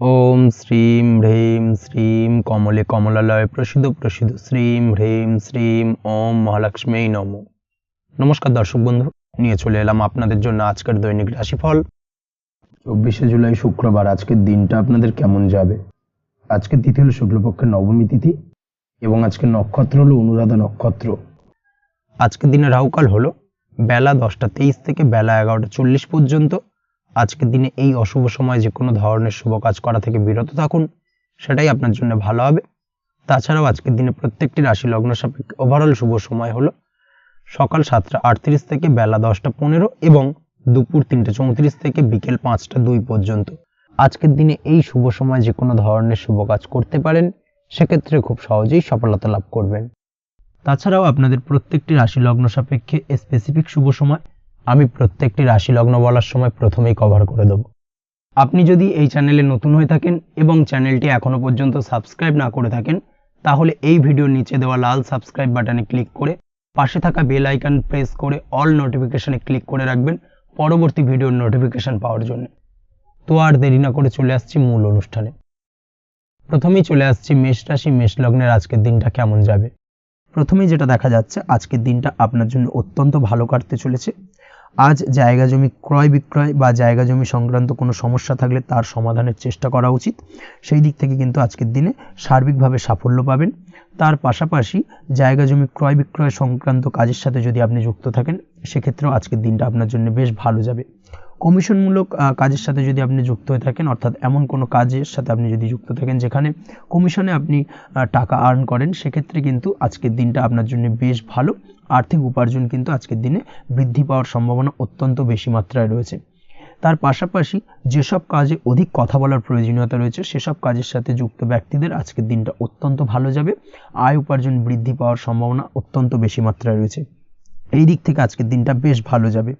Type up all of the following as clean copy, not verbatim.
ওম শ্রীম হ্রিম শ্রীম কমলে কমলালয় প্রসিদ্ধ প্রসিদ্ধ শ্রীম হ্রিম শ্রীম ওম মহালক্ষ্মী নমঃ। নমস্কার দর্শক বন্ধু, নিয়ে চলে এলাম আপনাদের জন্য আজকের দৈনিক রাশিফল 24শে জুলাই শুক্রবার। আজকের দিনটা আপনাদের কেমন যাবে? আজকের তিথি হলো শুক্লপক্ষের নবমী তিথি এবং আজকের নক্ষত্র হলো অনুরাধা নক্ষত্র। আজকের দিনে রাহুকাল হলো বেলা 10টা 23 থেকে বেলা 11টা 40 পর্যন্ত। আজকের দিনে এই অশুভ সময় যে কোনো ধরনের শুভ কাজ করা থেকে বিরত থাকুন, সেটাই আপনার জন্য ভালো হবে। তাছাড়াও আজকের দিনে প্রত্যেকটি রাশি লগ্ন সাপেক্ষে ওভারঅল শুভ সময় হলো সকাল 7টা 38 থেকে বেলা 10টা 15 এবং দুপুর 3টা 34 থেকে বিকেল 5টা 2 পর্যন্ত। আজকের দিনে এই শুভ সময় যে কোনো ধরনের শুভ কাজ করতে পারেন, সেক্ষেত্রে খুব সহজেই সফলতা লাভ করবেন। তাছাড়াও আপনাদের প্রত্যেকটি রাশি লগ্ন সাপেক্ষে স্পেসিফিক শুভ সময় আমি প্রত্যেকটি রাশি লগ্ন বলার সময় প্রথমেই কভার করে দেব। আপনি যদি এই চ্যানেলে নতুন হয়ে থাকেন এবং চ্যানেলটি এখনো পর্যন্ত সাবস্ক্রাইব না করে থাকেন, তাহলে এই ভিডিওর নিচে দেওয়া লাল সাবস্ক্রাইব বাটনে ক্লিক করে পাশে থাকা বেল আইকন প্রেস করে অল নোটিফিকেশনে ক্লিক করে রাখবেন পরবর্তী ভিডিওর নোটিফিকেশন পাওয়ার জন্য। তো আর দেরি না করে চলে আসছি মূল অনুষ্ঠানে। প্রথমেই চলে আসছি মেষ রাশি মেষ লগ্নের আজকের দিনটা কেমন যাবে। প্রথমেই যেটা দেখা যাচ্ছে, আজকের দিনটা আপনার জন্য অত্যন্ত ভালো কাটতে চলেছে। আজ জায়গা জমি ক্রয় বিক্রয় বা জায়গা জমি সংক্রান্ত কোনো সমস্যা থাকলে তার সমাধানের চেষ্টা করা উচিত। সেই দিক থেকে কিন্তু আজকের দিনে সার্বিকভাবে সাফল্য পাবেন। তার পাশাপাশি জায়গা জমি ক্রয় বিক্রয় সংক্রান্ত কাজের সাথে যদি আপনি যুক্ত থাকেন, সেক্ষেত্রেও আজকের দিনটা আপনার জন্য বেশ ভালো যাবে। কমিশনমূলক কাজের সাথে যদি আপনি যুক্ত হয়ে থাকেন, অর্থাৎ এমন কোনো কাজের সাথে আপনি যদি যুক্ত থাকেন যেখানে কমিশনে আপনি টাকা আর্ন করেন, সেক্ষেত্রে কিন্তু আজকের দিনটা আপনার জন্য বেশ ভালো। আর্থিক উপার্জন কিন্তু আজকের দিনে বৃদ্ধি পাওয়ার সম্ভাবনা অত্যন্ত বেশি মাত্রায় রয়েছে। তার পাশাপাশি যেসব কাজে অধিক কথা বলার প্রয়োজনীয়তা রয়েছে, সেসব কাজের সাথে যুক্ত ব্যক্তিদের আজকের দিনটা অত্যন্ত ভালো যাবে। আয় উপার্জন বৃদ্ধি পাওয়ার সম্ভাবনা অত্যন্ত বেশি মাত্রায় রয়েছে। এই দিক থেকে আজকের দিনটা বেশ ভালো যাবে।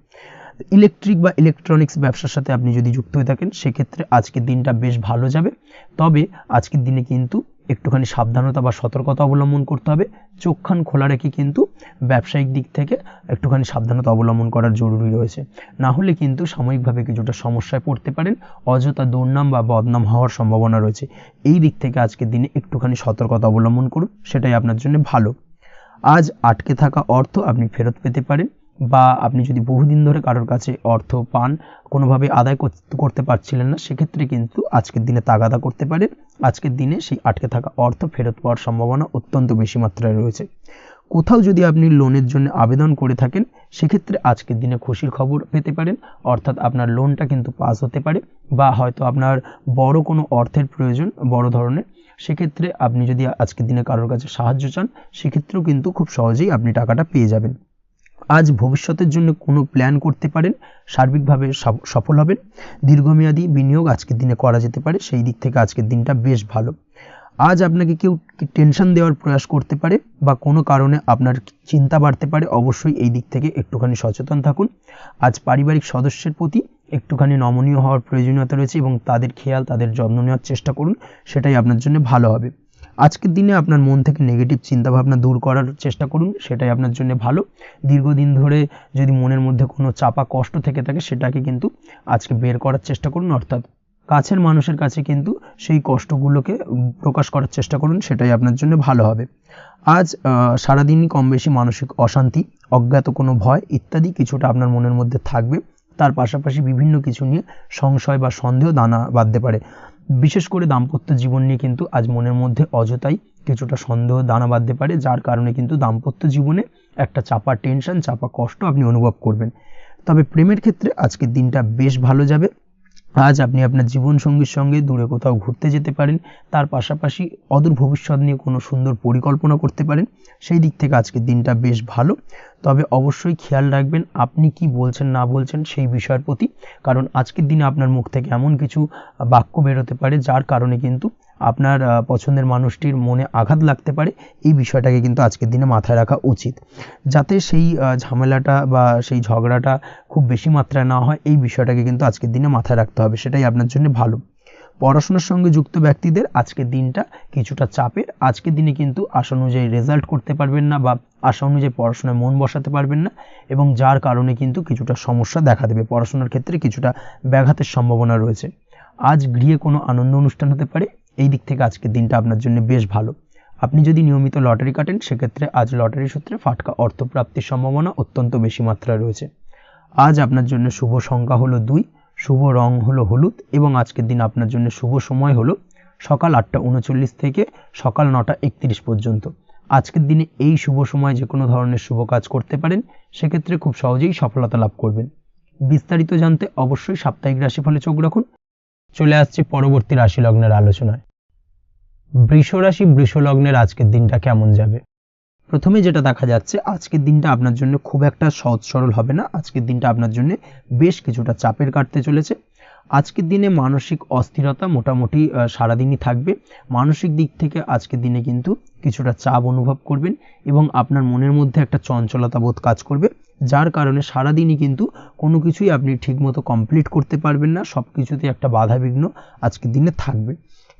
ইলেকট্রিক বা ইলেকট্রনিক্স ব্যবসার সাথে আপনি যদি যুক্ত হয়ে থাকেন, সেক্ষেত্রে আজকের দিনটা বেশ ভালো যাবে। তবে আজকের দিনে কিন্তু একটুখানি সাবধানতা বা সতর্কতা অবলম্বন করতে হবে। চোখ কান খোলা রেখে কিন্তু ব্যবসায়িক দিক থেকে একটুখানি সাবধানতা অবলম্বন করার জরুরি রয়েছে। না হলে কিন্তু সাময়িকভাবে কিছুটা সমস্যায় পড়তে পারেন, অযথা দুর্নাম বা বদনাম হওয়ার সম্ভাবনা রয়েছে। এই দিক থেকে আজকের দিনে একটুখানি সতর্কতা অবলম্বন করুন, সেটাই আপনার জন্য ভালো। আজ আটকে থাকা অর্থ আপনি ফেরত পেতে পারেন, বা আপনি যদি বহুদিন ধরে কারোর কাছে অর্থ পান, কোনোভাবে আদায় করতে পারছিলেন না, সেক্ষেত্রে কিন্তু আজকের দিনে তাগাদা করতে পারেন। আজকের দিনে সেই আটকে থাকা অর্থ ফেরত পাওয়ার সম্ভাবনা অত্যন্ত বেশি মাত্রায় রয়েছে। কোথাও যদি আপনি লোনের জন্য আবেদন করে থাকেন, সেক্ষেত্রে আজকের দিনে খুশির খবর পেতে পারেন, অর্থাৎ আপনার লোনটা কিন্তু পাস হতে পারে, বা হয়তো আপনার বড় কোনো অর্থের প্রয়োজন বড় ধরনের, সেক্ষেত্রে আপনি যদি আজকের দিনে কারোর কাছে সাহায্য চান, সেক্ষেত্রেও কিন্তু খুব সহজেই আপনি টাকাটা পেয়ে যাবেন। আজ ভবিষ্যতের জন্য কোনো প্ল্যান করতে পারেন, সার্বিকভাবে সফল হবেন। দীর্ঘমেয়াদী বিনিয়োগ আজকের দিনে করা যেতে পারে, সেই দিক থেকে আজকের দিনটা বেশ ভালো। আজ আপনাকে কেউ টেনশন দেওয়ার প্রয়াস করতে পারে বা কোনো কারণে আপনার চিন্তা বাড়তে পারে, অবশ্যই এই দিক থেকে একটুখানি সচেতন থাকুন। আজ পারিবারিক সদস্যের প্রতি একটুখানি নমনীয় হওয়ার প্রয়োজনীয়তা রয়েছে এবং তাদের খেয়াল তাদের যত্ন নেওয়ার চেষ্টা করুন, সেটাই আপনার জন্য ভালো হবে। আজকের দিনে আপনার মন থেকে নেগেটিভ চিন্তাভাবনা দূর করার চেষ্টা করুন, সেটাই আপনার জন্য ভালো। দীর্ঘদিন ধরে যদি মনের মধ্যে কোনো চাপা কষ্ট থেকে থাকে, সেটাকে কিন্তু আজকে বের করার চেষ্টা করুন, অর্থাৎ কাছের মানুষের কাছে কিন্তু সেই কষ্টগুলোকে প্রকাশ করার চেষ্টা করুন, সেটাই আপনার জন্য ভালো হবে। আজ সারাদিনই কম বেশি মানসিক অশান্তি, অজ্ঞাত কোনো ভয় ইত্যাদি কিছুটা আপনার মনের মধ্যে থাকবে। তার পাশাপাশি বিভিন্ন কিছু নিয়ে সংশয় বা সন্দেহ দানা বাঁধতে পারে। বিশেষ করে দাম্পত্য জীবন নিয়ে কিন্তু আজ মনের মধ্যে অযথাই কিছুটা সন্দেহ দানা বাঁধতে পারে, যার কারণে কিন্তু দাম্পত্য জীবনে একটা চাপা টেনশন চাপা কষ্ট আপনি অনুভব করবেন। তবে প্রেমের ক্ষেত্রে আজকের দিনটা বেশ ভালো যাবে। আজ আপনি আপনার জীবনসঙ্গীর সঙ্গে দূরে কোথাও ঘুরতে যেতে পারেন, তার পাশাপাশি অদূর ভবিষ্যৎ নিয়ে কোনো সুন্দর পরিকল্পনা করতে পারেন, সেই দিক থেকে আজকের দিনটা বেশ ভালো। তবে অবশ্যই খেয়াল রাখবেন আপনি কি বলছেন না বলছেন সেই বিষয়ের প্রতি, কারণ আজকের দিনে আপনার মুখ থেকে এমন কিছু বাক্য বেরোতে পারে যার কারণে কিন্তু আপনার পছন্দের মানুষটির মনে আঘাত লাগতে পারে। এই বিষয়টাকে কিন্তু আজকের দিনে মাথায় রাখা উচিত, যাতে সেই ঝামেলাটা বা সেই ঝগড়াটা খুব বেশি মাত্রায় না হয়। এই বিষয়টাকে কিন্তু আজকের দিনে মাথায় রাখতে হবে, সেটাই আপনার জন্য ভালো। পড়াশোনার সঙ্গে যুক্ত ব্যক্তিদের আজকের দিনটা কিছুটা চাপের। আজকের দিনে কিন্তু আশা অনুযায়ী রেজাল্ট করতে পারবেন না বা আশা অনুযায়ী পড়াশোনায় মন বসাতে পারবেন না, এবং যার কারণে কিন্তু কিছুটা সমস্যা দেখা দেবে, পড়াশোনার ক্ষেত্রে কিছুটা ব্যাঘাতের সম্ভাবনা রয়েছে। আজ গৃহে কোনো আনন্দ অনুষ্ঠান হতে পারে, এই দিক থেকে আজকের দিনটা আপনার জন্য বেশ ভালো। আপনি যদি নিয়মিত লটারি কাটেন সেক্ষেত্রে আজ লটারি সূত্রে ফাটকা অর্থপ্রাপ্তির সম্ভাবনা অত্যন্ত বেশি মাত্রায় রয়েছে। আজ আপনার জন্য শুভ সংখ্যা হলো 2, শুভ রং হলো হলুদ এবং আজকের দিন আপনার জন্য শুভ সময় হলো সকাল 8:39 থেকে সকাল 9:31 পর্যন্ত। আজকের দিনে এই শুভ সময় যে কোনো ধরনের শুভ কাজ করতে পারেন, সেক্ষেত্রে খুব সহজেই সফলতা লাভ করবেন। বিস্তারিত জানতে অবশ্যই সাপ্তাহিক রাশিফলে চোখ রাখুন। চলে আসছে পরবর্তী রাশি লগ্নের আলোচনায়। বৃষ রাশি বৃষ লগ্নের আজকের দিনটা কেমন যাবে? প্রথমে যেটা দেখা যাচ্ছে, আজকের দিনটা আপনার জন্য খুব একটা সহজ সরল হবে না। আজকের দিনটা আপনার জন্য বেশ কিছুটা চাপের কাটতে চলেছে। আজকের দিনে মানসিক অস্থিরতা মোটামুটি সারাদিনই থাকবে। মানসিক দিক থেকে আজকের দিনে কিন্তু কিছুটা চাপ অনুভব করবেন এবং আপনার মনের মধ্যে একটা চঞ্চলতা বোধ কাজ করবে, যার কারণে সারাদিনই কিন্তু কোনো কিছুই আপনি ঠিকমতো কমপ্লিট করতে পারবেন না। সব কিছুতে একটা বাধা বিঘ্ন আজকের দিনে থাকবে।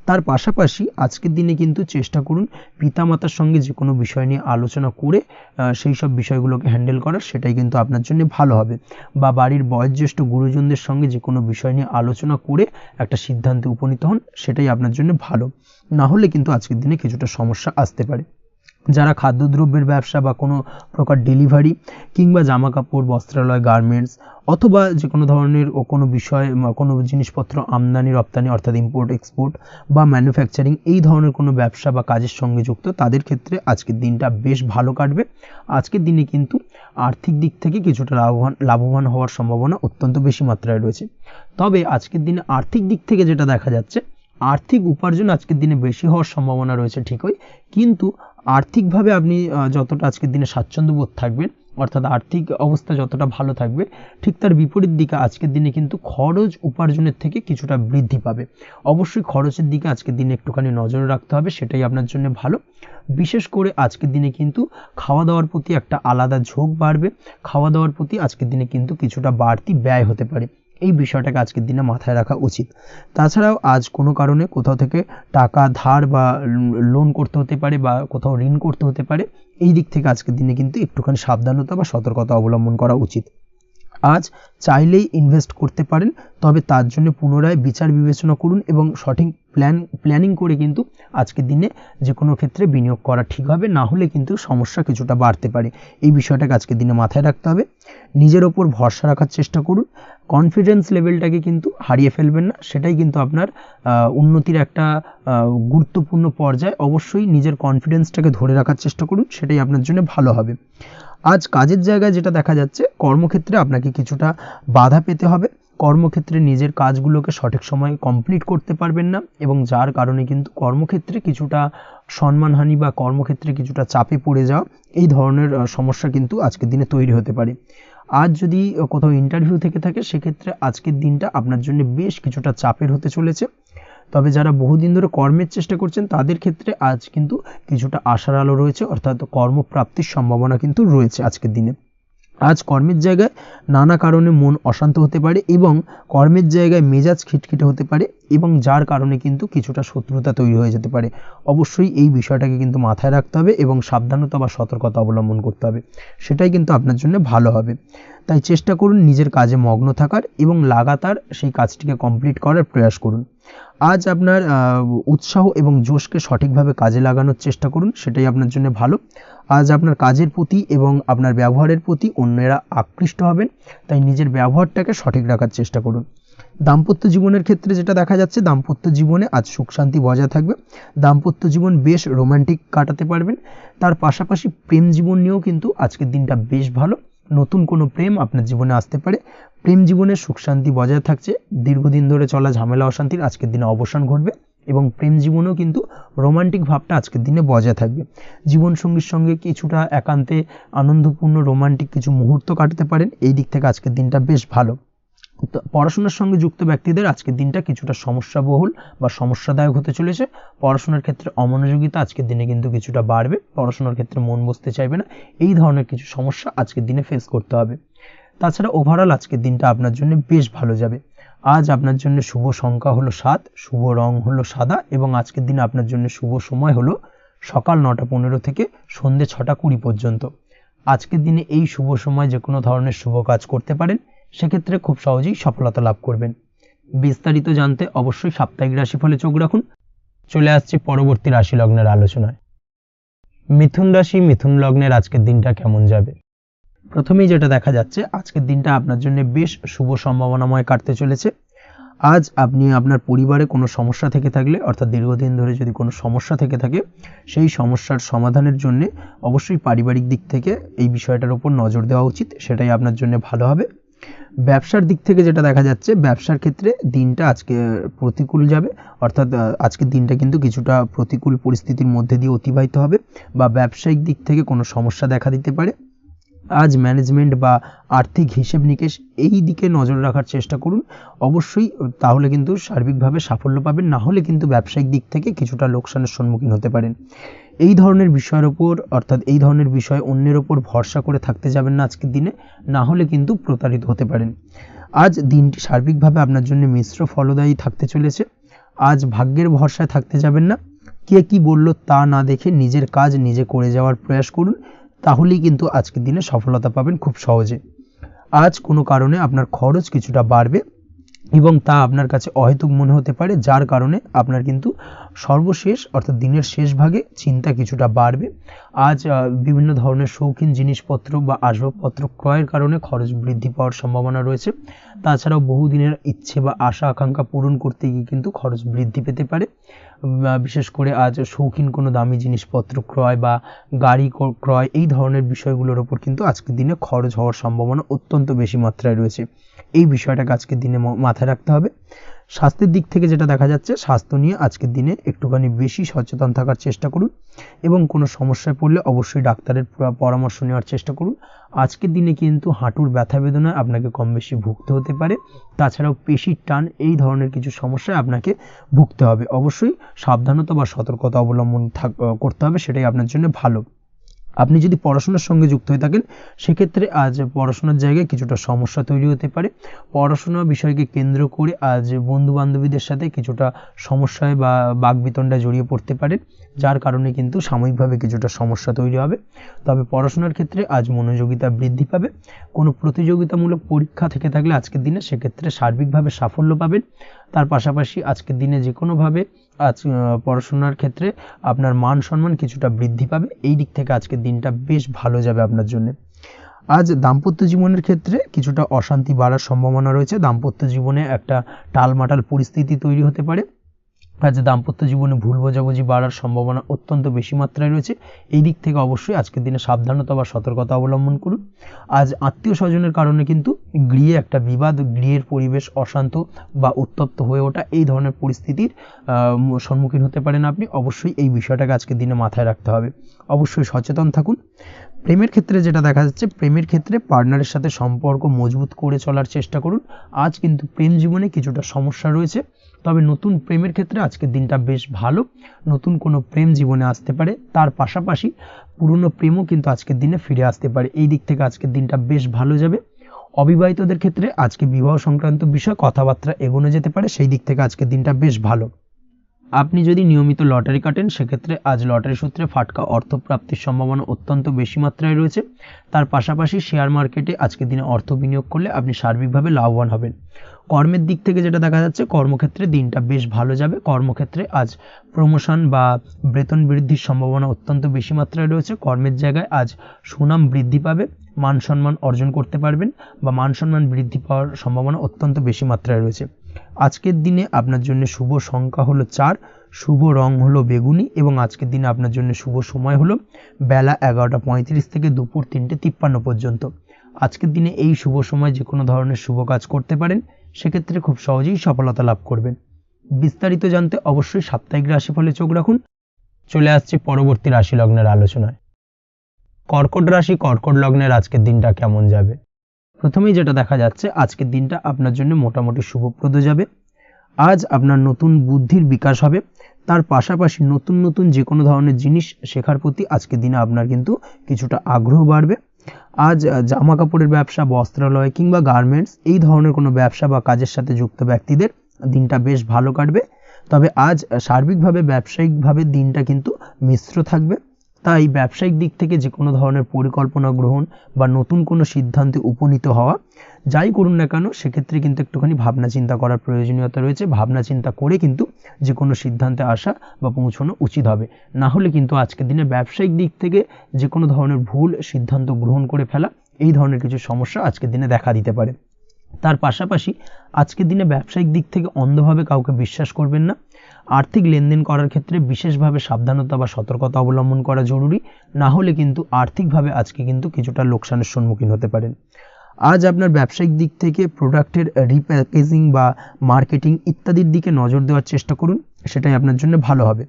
তার পাশাপাশি আজকের দিনে কিন্তু চেষ্টা করুন পিতামাতার সঙ্গে যে কোনো বিষয় নিয়ে আলোচনা করে সেই সব বিষয়গুলোকে হ্যান্ডেল করার, সেটাই কিন্তু আপনার জন্য ভালো হবে। বা বাড়ির বয়োজ্যেষ্ঠ গুরুজনদের সঙ্গে যে কোনো বিষয় নিয়ে আলোচনা করে একটা সিদ্ধান্তে উপনীত হন, সেটাই আপনার জন্য ভালো। না হলে কিন্তু আজকের দিনে কিছুটা সমস্যা আসতে পারে। যারা খাদ্যদ্রব্যের ব্যবসা বা কোনো প্রকার ডেলিভারি কিংবা জামা কাপড়, বস্ত্রালয়, গার্মেন্টস অথবা যে কোনো ধরনের কোনো বিষয় কোনো জিনিসপত্র আমদানি রপ্তানি অর্থাৎ ইম্পোর্ট এক্সপোর্ট বা ম্যানুফ্যাকচারিং এই ধরনের কোনো ব্যবসা বা কাজের সঙ্গে যুক্ত, তাদের ক্ষেত্রে আজকের দিনটা বেশ ভালো কাটবে। আজকের দিনে কিন্তু আর্থিক দিক থেকে কিছুটা লাভবান হওয়ার সম্ভাবনা অত্যন্ত বেশি মাত্রায় রয়েছে। তবে আজকের দিনে আর্থিক দিক থেকে যেটা দেখা যাচ্ছে, আর্থিক উপার্জন আজকের দিনে বেশি হওয়ার সম্ভাবনা রয়েছে ঠিকই, কিন্তু আর্থিকভাবে আপনি যতটা আজকের দিনে স্বাচ্ছন্দ্য বোধ থাকবেন, অর্থাৎ আর্থিক অবস্থা যতটা ভালো থাকবে, ঠিক তার বিপরীত দিকে আজকের দিনে কিন্তু খরচ উপার্জনের থেকে কিছুটা বৃদ্ধি পাবে। অবশ্যই খরচের দিকে আজকের দিনে একটুখানি নজরে রাখতে হবে, সেটাই আপনার জন্য ভালো। বিশেষ করে আজকের দিনে কিন্তু খাওয়া দাওয়ার প্রতি একটা আলাদা ঝোঁক বাড়বে। খাওয়া দাওয়ার প্রতি আজকের দিনে কিন্তু কিছুটা বাড়তি ব্যয় হতে পারে, এই বিষয়টাকে আজকের দিনে মাথায় রাখা উচিত। তাছাড়াও আজ কোনো কারণে কোথাও থেকে টাকা ধার বা লোন করতে হতে পারে বা কোথাও ঋণ করতে হতে পারে, এই দিক থেকে আজকের দিনে কিন্তু একটুখানি সাবধানতা বা সতর্কতা অবলম্বন করা উচিত। আজ চাইলেই ইনভেস্ট করতে পারেন, তবে তার জন্য পুনরায় বিচার বিবেচনা করুন এবং সঠিক প্ল্যানিং করে কিন্তু আজকের দিনে যে কোনো ক্ষেত্রে বিনিয়োগ করা ঠিক হবে। না হলে কিন্তু সমস্যা কিছুটা বাড়তে পারে, এই বিষয়টাকে আজকের দিনে মাথায় রাখতে হবে। নিজের ওপর ভরসা রাখার চেষ্টা করুন, কনফিডেন্স লেভেলটাকে কিন্তু হারিয়ে ফেলবেন না, সেটাই কিন্তু আপনার উন্নতির একটা গুরুত্বপূর্ণ পর্যায়। অবশ্যই নিজের কনফিডেন্সটাকে ধরে রাখার চেষ্টা করুন, সেটাই আপনার জন্য ভালো হবে। আজ কাজের জায়গায় যেটা দেখা যাচ্ছে, কর্মক্ষেত্রে আপনাকে কিছুটা বাধা পেতে হবে। কর্মক্ষেত্রে নিজের কাজগুলোকে সঠিক সময়ে কমপ্লিট করতে পারবেন না এবং যার কারণে কিন্তু কর্মক্ষেত্রে কিছুটা সম্মানহানি বা কর্মক্ষেত্রে কিছুটা চাপে পড়ে যাওয়া, এই ধরনের সমস্যা কিন্তু আজকের দিনে তৈরি হতে পারে। আজ যদি কোথাও ইন্টারভিউ থেকে থাকে, সেক্ষেত্রে আজকের দিনটা আপনার জন্য বেশ কিছুটা চাপের হতে চলেছে। তবে যারা বহুদিন ধরে কর্মের চেষ্টা করছেন, তাদের ক্ষেত্রে আজ কিন্তু কিছুটা আশার আলো রয়েছে, অর্থাৎ কর্মপ্রাপ্তির সম্ভাবনা কিন্তু রয়েছে আজকের দিনে। আজ কর্মের জায়গায় নানা কারণে মন অশান্ত হতে পারে এবং কর্মের জায়গায় মেজাজ খিটখিটে হতে পারে এবং যার কারণে কিন্তু কিছুটা শত্রুতা তৈরি হয়ে যেতে পারে। অবশ্যই এই বিষয়টাকে কিন্তু মাথায় রাখতে হবে এবং সাবধানতা বা সতর্কতা অবলম্বন করতে হবে, সেটাই কিন্তু আপনার জন্য ভালো হবে। তাই চেষ্টা করুন নিজের কাজে মগ্ন থাকার এবং লাগাতার সেই কাজটিকে কমপ্লিট করার প্রয়াস করুন। আজ আপনার উৎসাহ এবং জোশকে সঠিকভাবে কাজে লাগানোর চেষ্টা করুন, সেটাই আপনার জন্য ভালো। আজ আপনার কাজের প্রতি এবং আপনার ব্যবহারের প্রতি অন্যেরা আকৃষ্ট হবেন, তাই নিজের ব্যবহারটাকে সঠিক রাখার চেষ্টা করুন। দাম্পত্য জীবনের ক্ষেত্রে যেটা দেখা যাচ্ছে, দাম্পত্য জীবনে আজ সুখ শান্তি বজায় থাকবে। দাম্পত্য জীবন বেশ রোমান্টিক কাটাতে পারবেন। তার পাশাপাশি প্রেম জীবন নিয়েও কিন্তু আজকের দিনটা বেশ ভালো। নতুন কোনো প্রেম আপনার জীবনে আসতে পারে। প্রেম জীবনে সুখ শান্তি বজায় থাকছে। দীর্ঘদিন ধরে চলা ঝামেলা অশান্তির আজকের দিনে অবসান ঘটবে এবং প্রেম জীবনেও কিন্তু রোমান্টিক ভাবটা আজকের দিনে বজায় থাকবে। জীবনসঙ্গীর সঙ্গে কিছুটা একান্তে আনন্দপূর্ণ রোমান্টিক কিছু মুহূর্ত কাটাতে পারেন, এই দিক থেকে আজকের দিনটা বেশ ভালো। পড়াশোনার সঙ্গে যুক্ত ব্যক্তিদের আজকের দিনটা কিছুটা সমস্যাবহুল বা সমস্যাদায়ক হতে চলেছে। পড়াশোনার ক্ষেত্রে অমনোযোগিতা আজকের দিনে কিন্তু কিছুটা বাড়বে, পড়াশোনার ক্ষেত্রে মন বসতে চাইবে না, এই ধরনের কিছু সমস্যা আজকের দিনে ফেস করতে হবে। তাছাড়া ওভারঅল আজকের দিনটা আপনার জন্য বেশ ভালো যাবে। আজ আপনার জন্য শুভ সংখ্যা হলো 7, শুভ রং হলো সাদা এবং আজকের দিনে আপনার জন্য শুভ সময় হলো সকাল 9:15 থেকে সন্ধ্যে 6:20 পর্যন্ত। আজকের দিনে এই শুভ সময় যে কোনো ধরনের শুভ কাজ করতে পারেন, সেক্ষেত্রে খুব সহজেই সফলতা লাভ করবেন। বিস্তারিত জানতে অবশ্যই সাপ্তাহিক রাশিফলে চোখ রাখুন। চলে আসছি পরবর্তী রাশি লগ্নের আলোচনায়। মিথুন রাশি, মিথুন লগ্নের আজকের দিনটা কেমন যাবে? প্রথমেই যেটা দেখা যাচ্ছে, আজকের দিনটা আপনার জন্য বেশ শুভ সম্ভাবনাময় কাটতে চলেছে। আজ আপনি আপনার পরিবারে কোনো সমস্যা থেকে থাকলে, অর্থাৎ দীর্ঘদিন ধরে যদি কোনো সমস্যা থেকে থাকে, সেই সমস্যার সমাধানের জন্য অবশ্যই পারিবারিক দিক থেকে এই বিষয়টার উপর নজর দেওয়া উচিত, সেটাই আপনার জন্য ভালো হবে। ব্যবসার দিক থেকে যেটা দেখা যাচ্ছে, ব্যবসার ক্ষেত্রে দিনটা আজকে প্রতিকূল যাবে, অর্থাৎ আজকের দিনটা কিন্তু কিছুটা প্রতিকূল পরিস্থিতির মধ্যে দিয়ে অতিবাহিত হবে, বা ব্যবসায়িক দিক থেকে কোনো সমস্যা দেখা দিতে পারে। আজ ম্যানেজমেন্ট বা আর্থিক হিসেব নিকেশ এই দিকে নজর রাখার চেষ্টা করুন অবশ্যই, তাহলে কিন্তু সার্বিকভাবে সাফল্য পাবেন। না হলে কিন্তু ব্যবসায়িক দিক থেকে কিছুটা লোকসানের সম্মুখীন হতে পারেন। এই ধরনের বিষয়ের ওপর, অর্থাৎ এই ধরনের বিষয় অন্যের ওপর ভরসা করে থাকতে যাবেন না আজকের দিনে, না হলে কিন্তু প্রতারিত হতে পারেন। আজ দিনটি সার্বিকভাবে আপনার জন্য মিশ্র ফলদায়ী থাকতে চলেছে। আজ ভাগ্যের ভরসায় থাকতে যাবেন না। কে কি বলল তা না দেখে নিজের কাজ নিজে করে যাওয়ার প্রয়াস করুন, তাহলেই কিন্তু আজকের দিনে সফলতা পাবেন খুব সহজে। আজ কোনো কারণে আপনার খরচ কিছুটা বাড়বে এবং তা আপনার কাছে অহেতুক মনে হতে পারে, যার কারণে আপনার কিন্তু সর্বশেষ অর্থাৎ দিনের শেষ ভাগে চিন্তা কিছুটা বাড়বে। আজ বিভিন্ন ধরনের শৌখিন জিনিসপত্র বা আসবাবপত্র ক্রয়ের কারণে খরচ বৃদ্ধি পাওয়ার সম্ভাবনা রয়েছে। তাছাড়াও বহুদিনের ইচ্ছে বা আশা আকাঙ্ক্ষা পূরণ করতে গিয়ে কিন্তু খরচ বৃদ্ধি পেতে পারে। বিশেষ করে আজ শৌখিন কোনো দামি জিনিসপত্র ক্রয় বা গাড়ি ক্রয় এই ধরনের বিষয়গুলোর ওপর কিন্তু আজকের দিনে খরচ হওয়ার সম্ভাবনা অত্যন্ত বেশি মাত্রায় রয়েছে। এই বিষয়টাকে আজকের দিনে মাথায় রাখতে হবে। স্বাস্থ্যের দিক থেকে যেটা দেখা যাচ্ছে, স্বাস্থ্য নিয়ে আজকের দিনে একটুখানি বেশি সচেতন থাকার চেষ্টা করুন এবং কোনো সমস্যায় পড়লে অবশ্যই ডাক্তারের পরামর্শ নেওয়ার চেষ্টা করুন। আজকের দিনে কিন্তু হাঁটুর ব্যথা বেদনায় আপনাকে কম বেশি ভুগতে হতে পারে। তাছাড়াও পেশির টান এই ধরনের কিছু সমস্যায় আপনাকে ভুগতে হবে। অবশ্যই সাবধানতা বা সতর্কতা অবলম্বন করতে হবে, সেটাই আপনার জন্য ভালো। আপনি যদি পড়াশোনার সঙ্গে যুক্ত হয়ে থাকেন, সেক্ষেত্রে আজ পড়াশোনার জায়গায় কিছুটা সমস্যা তৈরি হতে পারে। পড়াশোনা বিষয়কে কেন্দ্র করে আজ বন্ধু বান্ধবীদের সাথে কিছুটা সমস্যায় বা বাকবিতণ্ডায় জড়িয়ে পড়তে পারেন, যার কারণে কিন্তু সাময়িকভাবে কিছুটা সমস্যা তৈরি হবে। তবে পড়াশোনার ক্ষেত্রে আজ মনোযোগিতা বৃদ্ধি পাবে। কোনো প্রতিযোগিতামূলক পরীক্ষা থেকে থাকলে আজকের দিনে সেক্ষেত্রে সার্বিকভাবে সাফল্য পাবেন। তার পাশাপাশি আজকের দিনে যে কোনোভাবে আজ পড়াশোনার ক্ষেত্রে আপনার মান সম্মান কিছুটা বৃদ্ধি পাবে। এই দিক থেকে আজকের দিনটা বেশ ভালো যাবে আপনার জন্য। আজ দাম্পত্য জীবনের ক্ষেত্রে কিছুটা অশান্তি বাড়ার সম্ভাবনা রয়েছে। দাম্পত্য জীবনে একটা টালমাটাল পরিস্থিতি তৈরি হতে পারে। আজ দাম্পত্য জীবনে ভুল বোঝাবুঝি বাড়ার সম্ভাবনা অত্যন্ত বেশি মাত্রায় রয়েছে। এই দিক থেকে অবশ্যই আজকের দিনে সাবধানতা বা সতর্কতা অবলম্বন করুন। আজ আত্মীয় স্বজনের কারণে কিন্তু গৃহে একটা বিবাদ, গৃহের পরিবেশ অশান্ত বা উত্তপ্ত হয়ে ওঠা এই ধরনের পরিস্থিতির সম্মুখীন হতে পারেন আপনি। অবশ্যই এই বিষয়টাকে আজকের দিনে মাথায় রাখতে হবে। অবশ্যই সচেতন থাকুন। প্রেমের ক্ষেত্রে যেটা দেখা যাচ্ছে, প্রেমের ক্ষেত্রে পার্টনারের সাথে সম্পর্ক মজবুত করে চলার চেষ্টা করুন। আজ কিন্তু প্রেম জীবনে কিছুটা সমস্যা রয়েছে, তবে নতুন প্রেমের ক্ষেত্রে আজকের দিনটা বেশ ভালো। নতুন কোনো প্রেম জীবনে আসতে পারে, তার পাশাপাশি পুরনো প্রেমও কিন্তু আজকের দিনে ফিরে আসতে পারে। এই দিক থেকে আজকের দিনটা বেশ ভালো যাবে। অবিবাহিতদের ক্ষেত্রে আজকে বিবাহ সংক্রান্ত বিষয় কথাবার্তা এগোনো যেতে পারে, সেই দিক থেকে আজকের দিনটা বেশ ভালো। আপনি যদি নিয়মিত লটারি কাটেন, সেক্ষেত্রে আজ লটারি সূত্রে ফাটকা অর্থপ্রাপ্তির সম্ভাবনা অত্যন্ত বেশি মাত্রায় রয়েছে। তার পাশাপাশি শেয়ার মার্কেটে আজকের দিনে অর্থ বিনিয়োগ করলে আপনি সার্বিকভাবে লাভবান হবেন। কর্মের দিক থেকে যেটা দেখা যাচ্ছে, কর্মক্ষেত্রে দিনটা বেশ ভালো যাবে। কর্মক্ষেত্রে আজ প্রমোশন বা বেতন বৃদ্ধির সম্ভাবনা অত্যন্ত বেশি মাত্রায় রয়েছে। কর্মের জায়গায় আজ সুনাম বৃদ্ধি পাবে, মান সম্মান অর্জন করতে পারবেন বা মান সম্মান বৃদ্ধি পাওয়ার সম্ভাবনা অত্যন্ত বেশি মাত্রায় রয়েছে। আজকের দিনে আপনার জন্য শুভ সংখ্যা হলো 4, শুভ রং হলো বেগুনি এবং আজকের দিনে আপনার জন্য শুভ সময় হলো বেলা 11:35 থেকে দুপুর 3:53 পর্যন্ত। আজকের দিনে এই শুভ সময় যে কোনো ধরনের শুভ কাজ করতে পারেন, সেক্ষেত্রে খুব সহজেই সফলতা লাভ করবেন। বিস্তারিত জানতে অবশ্যই সাপ্তাহিক রাশিফলে চোখ রাখুন। চলে আসছি পরবর্তী রাশি লগ্নের আলোচনায়। কর্কট রাশি, কর্কট লগ্নের আজকের দিনটা কেমন যাবে? প্রথমেই যেটা দেখা যাচ্ছে, আজকের দিনটা আপনার জন্য মোটামুটি শুভপ্রদ যাবে। আজ আপনার নতুন বুদ্ধির বিকাশ হবে। তার পাশাপাশি নতুন নতুন যে কোনো ধরনের জিনিস শেখার প্রতি আজকের দিনে আপনার কিন্তু কিছুটা আগ্রহ বাড়বে। আজ জামা কাপড়ের ব্যবসা, বস্ত্রালয় কিংবা গার্মেন্টস এই ধরনের কোনো ব্যবসা বা কাজের সাথে যুক্ত ব্যক্তিদের দিনটা বেশ ভালো কাটবে। তবে আজ সার্বিকভাবে ব্যবসায়িকভাবে দিনটা কিন্তু মিশ্র থাকবে। তাই ব্যবসায়িক দিক থেকে যে কোনো ধরনের পরিকল্পনা গ্রহণ বা নতুন কোনো সিদ্ধান্তে উপনীত হওয়া, যাই করুন না কেন সেক্ষেত্রে কিন্তু একটুখানি ভাবনা চিন্তা করার প্রয়োজনীয়তা রয়েছে। ভাবনা চিন্তা করে কিন্তু যে কোনো সিদ্ধান্তে আসা বা পৌঁছানো উচিত হবে, না হলে কিন্তু আজকের দিনে ব্যবসায়িক দিক থেকে যে কোনো ধরনের ভুল সিদ্ধান্ত গ্রহণ করে ফেলা, এই ধরনের কিছু সমস্যা আজকের দিনে দেখা দিতে পারে। তার পাশাপাশি আজকের দিনে ব্যবসায়িক দিক থেকে অন্ধভাবে কাউকে বিশ্বাস করবেন না। আর্থিক লেনদেন করার ক্ষেত্রে বিশেষভাবে সাবধানতা বা সতর্কতা অবলম্বন করা জরুরি, না হলে কিন্তু আর্থিকভাবে আজকে কিন্তু কিছুটা লোকসানের সম্মুখীন হতে পারেন। আজ আপনার ব্যবসায়িক দিক থেকে প্রোডাক্টের রিপ্যাকেজিং বা মার্কেটিং ইত্যাদির দিকে নজর দেওয়ার চেষ্টা করুন, সেটাই আপনার জন্য ভালো হবে।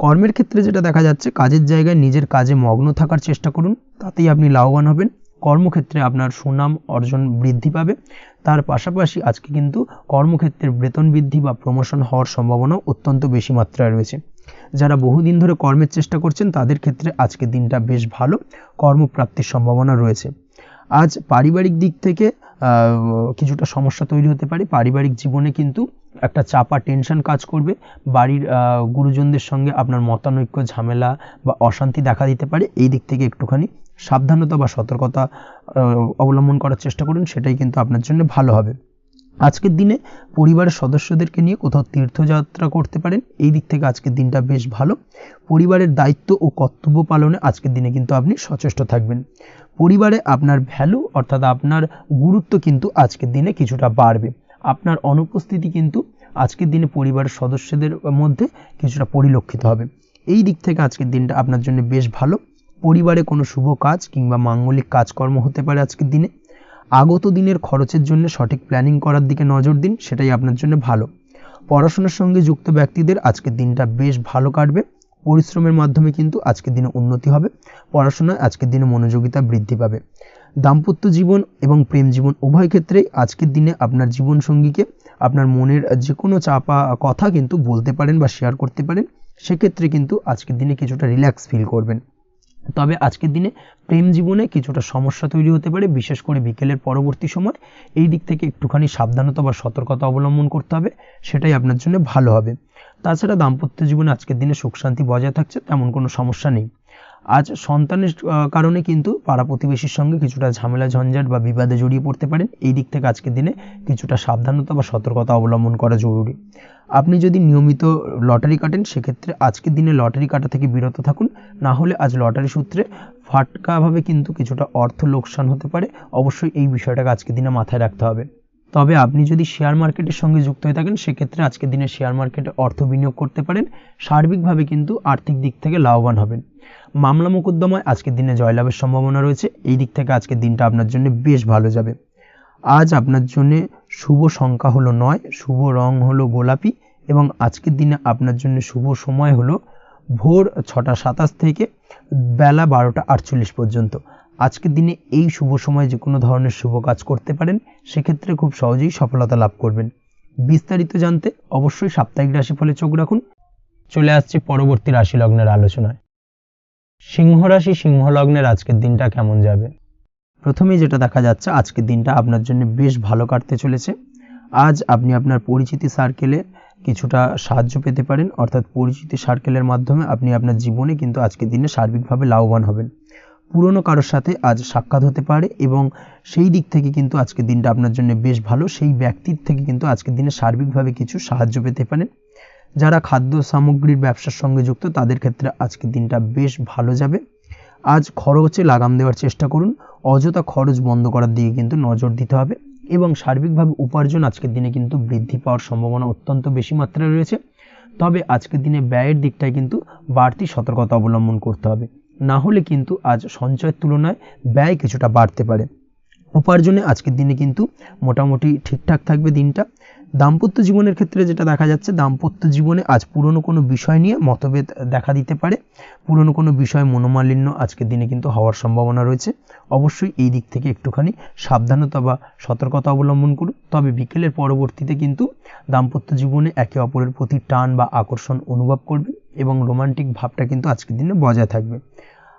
কর্মের ক্ষেত্রে যেটা দেখা যাচ্ছে, কাজের জায়গায় নিজের কাজে মগ্ন থাকার চেষ্টা করুন, তাতেই আপনি লাভবান হবেন। কর্মক্ষেত্রে আপনার সুনাম অর্জন বৃদ্ধি পাবে। তার পাশাপাশি আজকে কিন্তু কর্মক্ষেত্রের বেতন বৃদ্ধি বা প্রমোশন হওয়ার সম্ভাবনা অত্যন্ত বেশি মাত্রায় রয়েছে। যারা বহুদিন ধরে কর্মের চেষ্টা করছেন তাদের ক্ষেত্রে আজকের দিনটা বেশ ভালো, কর্মপ্রাপ্তির সম্ভাবনা রয়েছে। আজ পারিবারিক দিক থেকে কিছুটা সমস্যা তৈরি হতে পারে। পারিবারিক জীবনে কিন্তু একটা চাপা টেনশন কাজ করবে। বাড়ির গুরুজনদের সঙ্গে আপনার মতানৈক্য, ঝামেলা বা অশান্তি দেখা দিতে পারে। এই দিক থেকে একটুখানি সাবধানতা বা সতর্কতা অবলম্বন করার চেষ্টা করুন, সেটাই কিন্তু আপনার জন্য ভালো হবে। আজকের দিনে পরিবারের সদস্যদেরকে নিয়ে কোথাও তীর্থযাত্রা করতে পারেন, এই দিক থেকে আজকের দিনটা বেশ ভালো। পরিবারের দায়িত্ব ও কর্তব্য পালনে আজকের দিনে কিন্তু আপনি সচেষ্ট থাকবেন। পরিবারে আপনার ভ্যালু অর্থাৎ আপনার গুরুত্ব কিন্তু আজকের দিনে কিছুটা বাড়বে। আপনার অনুপস্থিতি কিন্তু আজকের দিনে পরিবারের সদস্যদের মধ্যে কিছুটা পরিলক্ষিত হবে। এই দিক থেকে আজকের দিনটা আপনার জন্য বেশ ভালো। পরিবারে কোনো শুভ কাজ কিংবা মাঙ্গলিক কাজকর্ম হতে পারে আজকের দিনে। আগত দিনের খরচের জন্য সঠিক প্ল্যানিং করার দিকে নজর দিন, সেটাই আপনার জন্য ভালো। পড়াশোনার সঙ্গে যুক্ত ব্যক্তিদের আজকের দিনটা বেশ ভালো কাটবে। পরিশ্রমের মাধ্যমে কিন্তু আজকের দিনে উন্নতি হবে। পড়াশোনায় আজকের দিনে মনোযোগিতা বৃদ্ধি পাবে। দাম্পত্য জীবন এবং প্রেম জীবন উভয় ক্ষেত্রেই আজকের দিনে আপনার জীবনসঙ্গীকে আপনার মনের যে কোনো চাপা কথা কিন্তু বলতে পারেন বা শেয়ার করতে পারেন। সেক্ষেত্রে কিন্তু আজকের দিনে কিছুটা রিল্যাক্স ফিল করবেন। তবে আজকের দিনে প্রেম জীবনে কিছুটা সমস্যা তৈরি হতে পারে, বিশেষ করে বিকেলের পরবর্তী সময়। এই দিক থেকে একটুখানি সাবধানতা বা সতর্কতা অবলম্বন করতে হবে, সেটাই আপনার জন্য ভালো হবে। তাছাড়া দাম্পত্য জীবনে আজকের দিনে সুখ শান্তি বজায় থাকছে, তেমন কোনো সমস্যা নেই। আজ সন্তানের কারণে কিন্তু পাড়া প্রতিবেশীর সঙ্গে কিছুটা ঝামেলা ঝঞ্ঝাট বা বিবাদে জড়িয়ে পড়তে পারেন। এই দিক থেকে আজকের দিনে কিছুটা সাবধানতা বা সতর্কতা অবলম্বন করা জরুরি। আপনি যদি নিয়মিত লটারি কাটেন সেক্ষেত্রে আজকের দিনে লটারি কাটা থেকে বিরত থাকুন, না হলে আজ লটারি সূত্রে ফাটকাভাবে কিন্তু কিছুটা অর্থ লোকসান হতে পারে। অবশ্যই এই বিষয়টাকে আজকের দিনে মাথায় রাখতে হবে। তবে আপনি যদি শেয়ার মার্কেটের সঙ্গে যুক্ত হয়ে থাকেন সেক্ষেত্রে আজকের দিনে শেয়ার মার্কেটে অর্থ বিনিয়োগ করতে পারেন। সার্বিকভাবে কিন্তু আর্থিক দিক থেকে লাভবান হবেন। মামলা মোকদ্দমায় আজকের দিনে জয়লাভের সম্ভাবনা রয়েছে। এই দিক থেকে আজকের দিনটা আপনার জন্য বেশ ভালো যাবে। আজ আপনার জন্য শুভ সংখ্যা হলো 9, শুভ রং হলো গোলাপি এবং আজকের দিনে আপনার জন্য শুভ সময় হলো ভোর 6টা 27 থেকে বেলা 12টা 48 পর্যন্ত। আজকের দিনে এই শুভ সময় যে কোনো ধরনের শুভ কাজ করতে পারেন, সেক্ষেত্রে খুব সহজেই সফলতা লাভ করবেন। বিস্তারিত জানতে অবশ্যই সাপ্তাহিক রাশিফলে চোখ রাখুন। চলে আসছে পরবর্তী রাশি লগ্নের আলোচনায়। সিংহ রাশি, সিংহ লগ্নের আজকের দিনটা কেমন যাবে? প্রথমেই যেটা দেখা যাচ্ছে, আজকের দিনটা আপনার জন্য বেশ ভালো কাটতে চলেছে। আজ আপনি আপনার পরিচিতি সার্কেলে কিছুটা সাহায্য পেতে পারেন, অর্থাৎ পরিচিতি সার্কেলের মাধ্যমে আপনি আপনার জীবনে কিন্তু আজকের দিনে সার্বিকভাবে লাভবান হবেন। পুরনো কারোর সাথে আজ সাক্ষাৎ হতে পারে এবং সেই দিক থেকে কিন্তু আজকের দিনটা আপনার জন্য বেশ ভালো। সেই ব্যক্তির থেকে কিন্তু আজকের দিনে সার্বিকভাবে কিছু সাহায্য পেতে পারেন। যারা খাদ্য সামগ্রীর ব্যবসার সঙ্গে যুক্ত তাদের ক্ষেত্রে আজকের দিনটা বেশ ভালো যাবে। আজ খরচে লাগাম দেওয়ার চেষ্টা করুন, অযথা খরচ বন্ধ করার দিকে কিন্তু নজর দিতে হবে এবং সার্বিকভাবে উপার্জন আজকের দিনে কিন্তু বৃদ্ধি পাওয়ার সম্ভাবনা অত্যন্ত বেশি মাত্রায় রয়েছে। তবে আজকের দিনে ব্যয়ের দিকটায় কিন্তু বাড়তি সতর্কতা অবলম্বন করতে হবে, না হলে কিন্তু আজ সঞ্চয়ের তুলনায় ব্যয় কিছুটা বাড়তে পারে। উপার্জনে আজকের দিনে কিন্তু মোটামুটি ঠিকঠাক থাকবে দিনটা। দাম্পত্য জীবনের ক্ষেত্রে যেটা দেখা যাচ্ছে, দাম্পত্য জীবনে আজ পুরনো কোনো বিষয় নিয়ে মতভেদ দেখা দিতে পারে। পুরনো কোনো বিষয় মনোমালিন্য আজকের দিনে কিন্তু হওয়ার সম্ভাবনা রয়েছে। অবশ্যই এই দিক থেকে একটুখানি সাবধানতা বা সতর্কতা অবলম্বন করুন। তবে বিকেলের পরবর্তীতে কিন্তু দাম্পত্য জীবনে একে অপরের প্রতি টান বা আকর্ষণ অনুভব করবে এবং রোমান্টিক ভাবটা কিন্তু আজকের দিনে বজায় থাকবে।